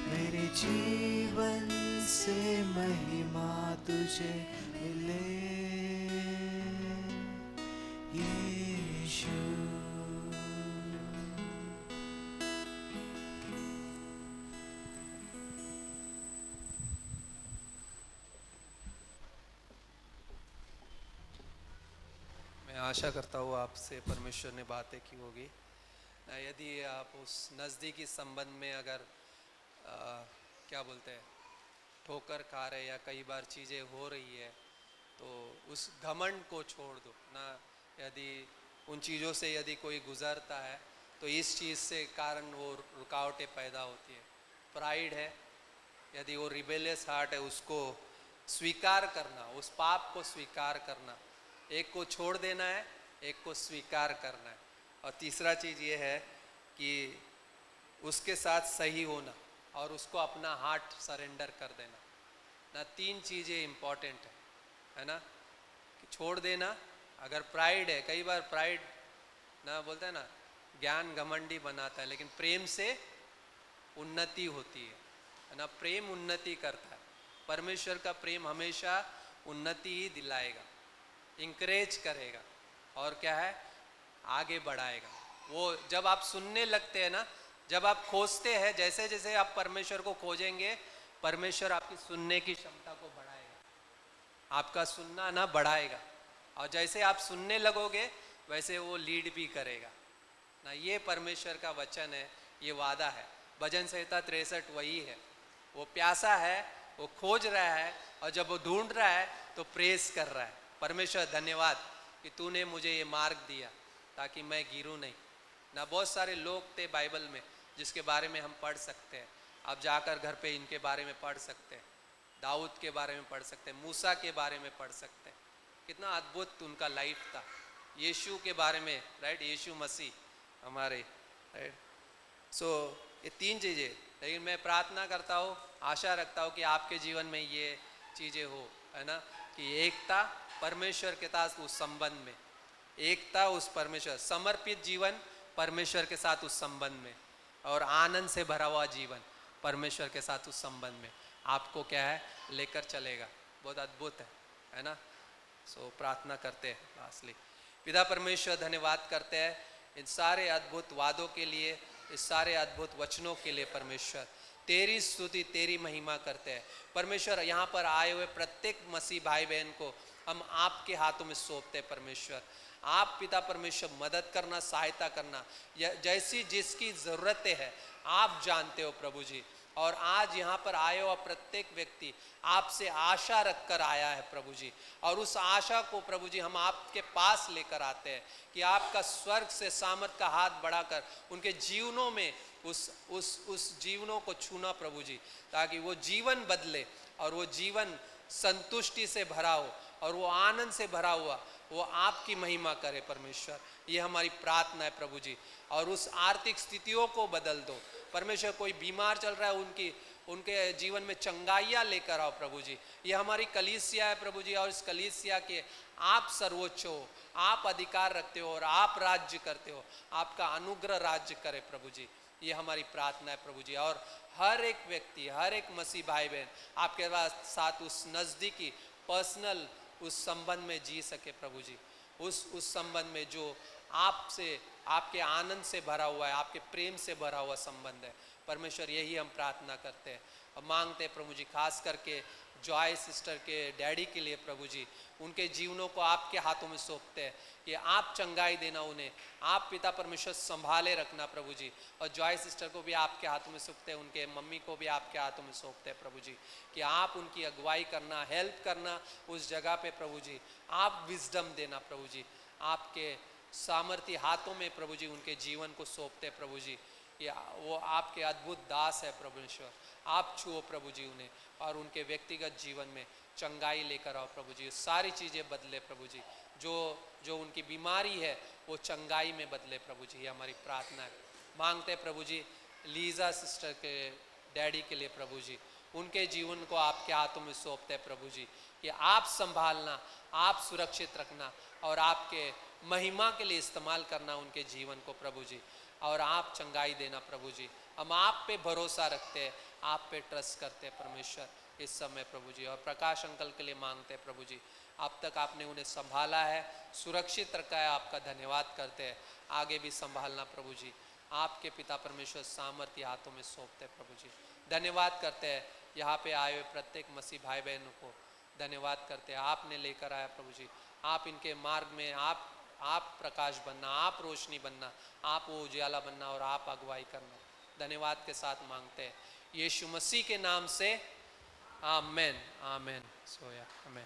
मेरे जीवन से महिमा तुझे मिले यीशु। मैं आशा करता हूँ आपसे परमेश्वर ने बातें की होगी। यदि आप उस नज़दीकी संबंध में अगर क्या बोलते हैं ठोकर खा रहे या कई बार चीज़ें हो रही है तो उस घमंड को छोड़ दो ना। यदि उन चीज़ों से यदि कोई गुज़रता है तो इस चीज़ से कारण वो रुकावटें पैदा होती है। प्राइड है, यदि वो रिबेलियस हार्ट है, उसको स्वीकार करना, उस पाप को स्वीकार करना, एक को छोड़ देना है, एक को स्वीकार करना है। और तीसरा चीज़ ये है कि उसके साथ सही होना और उसको अपना हार्ट सरेंडर कर देना ना। तीन चीज़ें इम्पॉर्टेंट है ना, कि छोड़ देना। अगर प्राइड है, कई बार प्राइड ना बोलते हैं ना ज्ञान घमंडी बनाता है, लेकिन प्रेम से उन्नति होती है ना। प्रेम उन्नति करता है, परमेश्वर का प्रेम हमेशा उन्नति ही दिलाएगा, इंकरेज करेगा और क्या है आगे बढ़ाएगा। वो जब आप सुनने लगते हैं ना, जब आप खोजते हैं, जैसे जैसे आप परमेश्वर को खोजेंगे, परमेश्वर आपकी सुनने की क्षमता को बढ़ाएगा, आपका सुनना ना बढ़ाएगा। और जैसे आप सुनने लगोगे वैसे वो लीड भी करेगा ना। ये परमेश्वर का वचन है, ये वादा है। भजन संहिता 63 वही है। वो प्यासा है, वो खोज रहा है, और जब वो ढूंढ रहा है तो प्रेस कर रहा है। परमेश्वर धन्यवाद कि तूने मुझे ये मार्ग दिया ताकि मैं गिरूं नहीं ना। बहुत सारे लोग थे बाइबल में जिसके बारे में हम पढ़ सकते हैं। आप जाकर घर पे इनके बारे में पढ़ सकते हैं, दाऊद के बारे में पढ़ सकते हैं, मूसा के बारे में पढ़ सकते हैं, कितना अद्भुत उनका लाइफ था। यीशु के बारे में, राइट, यीशु मसीह हमारे, राइट। सो ये तीन चीज़ें, लेकिन मैं प्रार्थना करता हूँ, आशा रखता हूँ कि आपके जीवन में ये चीज़ें हो, है ना, कि एकता परमेश्वर के साथ उस संबंध में, एकता उस परमेश्वर, समर्पित जीवन परमेश्वर के साथ उस संबंध में, और आनंद से भरा हुआ जीवन परमेश्वर के साथ उस संबंध में आपको क्या है लेकर चलेगा। बहुत अद्भुत है ना। सो प्रार्थना करते हैं लास्टली। पिता परमेश्वर धन्यवाद करते हैं इन सारे अद्भुत वादों के लिए, इस सारे अद्भुत वचनों के लिए परमेश्वर। तेरी स्तुति तेरी महिमा करते हैं परमेश्वर। यहाँ पर आए हुए प्रत्येक मसीह भाई बहन को हम आपके हाथों में सौंपते हैं परमेश्वर। आप पिता परमेश्वर मदद करना, सहायता करना, जैसी जिसकी ज़रूरतें है आप जानते हो प्रभु जी। और आज यहाँ पर आए हुआ प्रत्येक व्यक्ति आपसे आशा रख कर आया है प्रभु जी, और उस आशा को प्रभु जी हम आपके पास लेकर आते हैं कि आपका स्वर्ग से सामर्थ का हाथ बढ़ाकर उनके जीवनों में उस जीवनों को छूना प्रभु जी, ताकि वो जीवन बदले और वो जीवन संतुष्टि से भरा हो और वो आनंद से भरा हुआ वो आपकी महिमा करे परमेश्वर। ये हमारी प्रार्थना है प्रभु जी। और उस आर्थिक स्थितियों को बदल दो परमेश्वर। कोई बीमार चल रहा है उनके जीवन में चंगाइयाँ लेकर आओ प्रभु जी। ये हमारी कलीसिया है प्रभु जी, और इस कलीसिया के आप सर्वोच्च हो, आप अधिकार रखते हो और आप राज्य करते हो। आपका अनुग्रह राज्य करे प्रभु जी, ये हमारी प्रार्थना है प्रभु जी। और हर एक व्यक्ति, हर एक मसीह भाई बहन आपके साथ उस नज़दीकी पर्सनल उस संबंध में जी सके प्रभु जी। उस संबंध में जो आपसे, आपके आनंद से भरा हुआ है, आपके प्रेम से भरा हुआ संबंध है परमेश्वर। यही हम प्रार्थना करते हैं और मांगते हैं प्रभु जी। खास करके जॉय सिस्टर के डैडी के लिए प्रभु जी, उनके जीवनों को आपके हाथों में सौंपते हैं कि आप चंगाई देना उन्हें, आप पिता परमेश्वर संभाले रखना प्रभु जी। और जॉय सिस्टर को भी आपके हाथों में सौंपते हैं, उनके मम्मी को भी आपके हाथों में सौंपते हैं प्रभु जी, कि आप उनकी अगुवाई करना, हेल्प करना उस जगह पे प्रभु जी। आप विजडम देना प्रभु जी, आपके सामर्थ्य हाथों में प्रभु जी उनके जीवन को सौंपते हैं प्रभु जी। ये वो आपके अद्भुत दास है परमेश्वर। आप छुओ प्रभु जी उन्हें और उनके व्यक्तिगत जीवन में चंगाई लेकर आओ प्रभु जी। सारी चीज़ें बदले प्रभु जी, जो उनकी बीमारी है वो चंगाई में बदले प्रभु जी। ये हमारी प्रार्थना है। मांगते हैं प्रभु जी लीजा सिस्टर के डैडी के लिए प्रभु जी, उनके जीवन को आपके हाथों में सौंपते हैं प्रभु जी, कि आप संभालना, आप सुरक्षित रखना और आपके महिमा के लिए इस्तेमाल करना उनके जीवन को प्रभु जी, और आप चंगाई देना प्रभु जी। हम आप पे भरोसा रखते हैं, आप पे ट्रस्ट करते हैं परमेश्वर इस समय प्रभु जी। और प्रकाश अंकल के लिए मांगते हैं प्रभु जी, अब तक आपने उन्हें संभाला है, सुरक्षित रखा है, आपका धन्यवाद करते हैं। आगे भी संभालना प्रभु जी, आपके पिता परमेश्वर सामर्थ्य हाथों में सौंपते हैं प्रभु जी। धन्यवाद करते हैं यहाँ पे आए हुए प्रत्येक मसीह भाई बहनों को, धन्यवाद करते हैं। आपने लेकर आया प्रभु जी, आप इनके मार्ग में आप प्रकाश बनना, आप रोशनी बनना, आप वो उजाला बनना और आप अगुवाई करना। धन्यवाद के साथ मांगते हैं यीशु मसीह के नाम से, आमेन आमेन। सोया आमेन।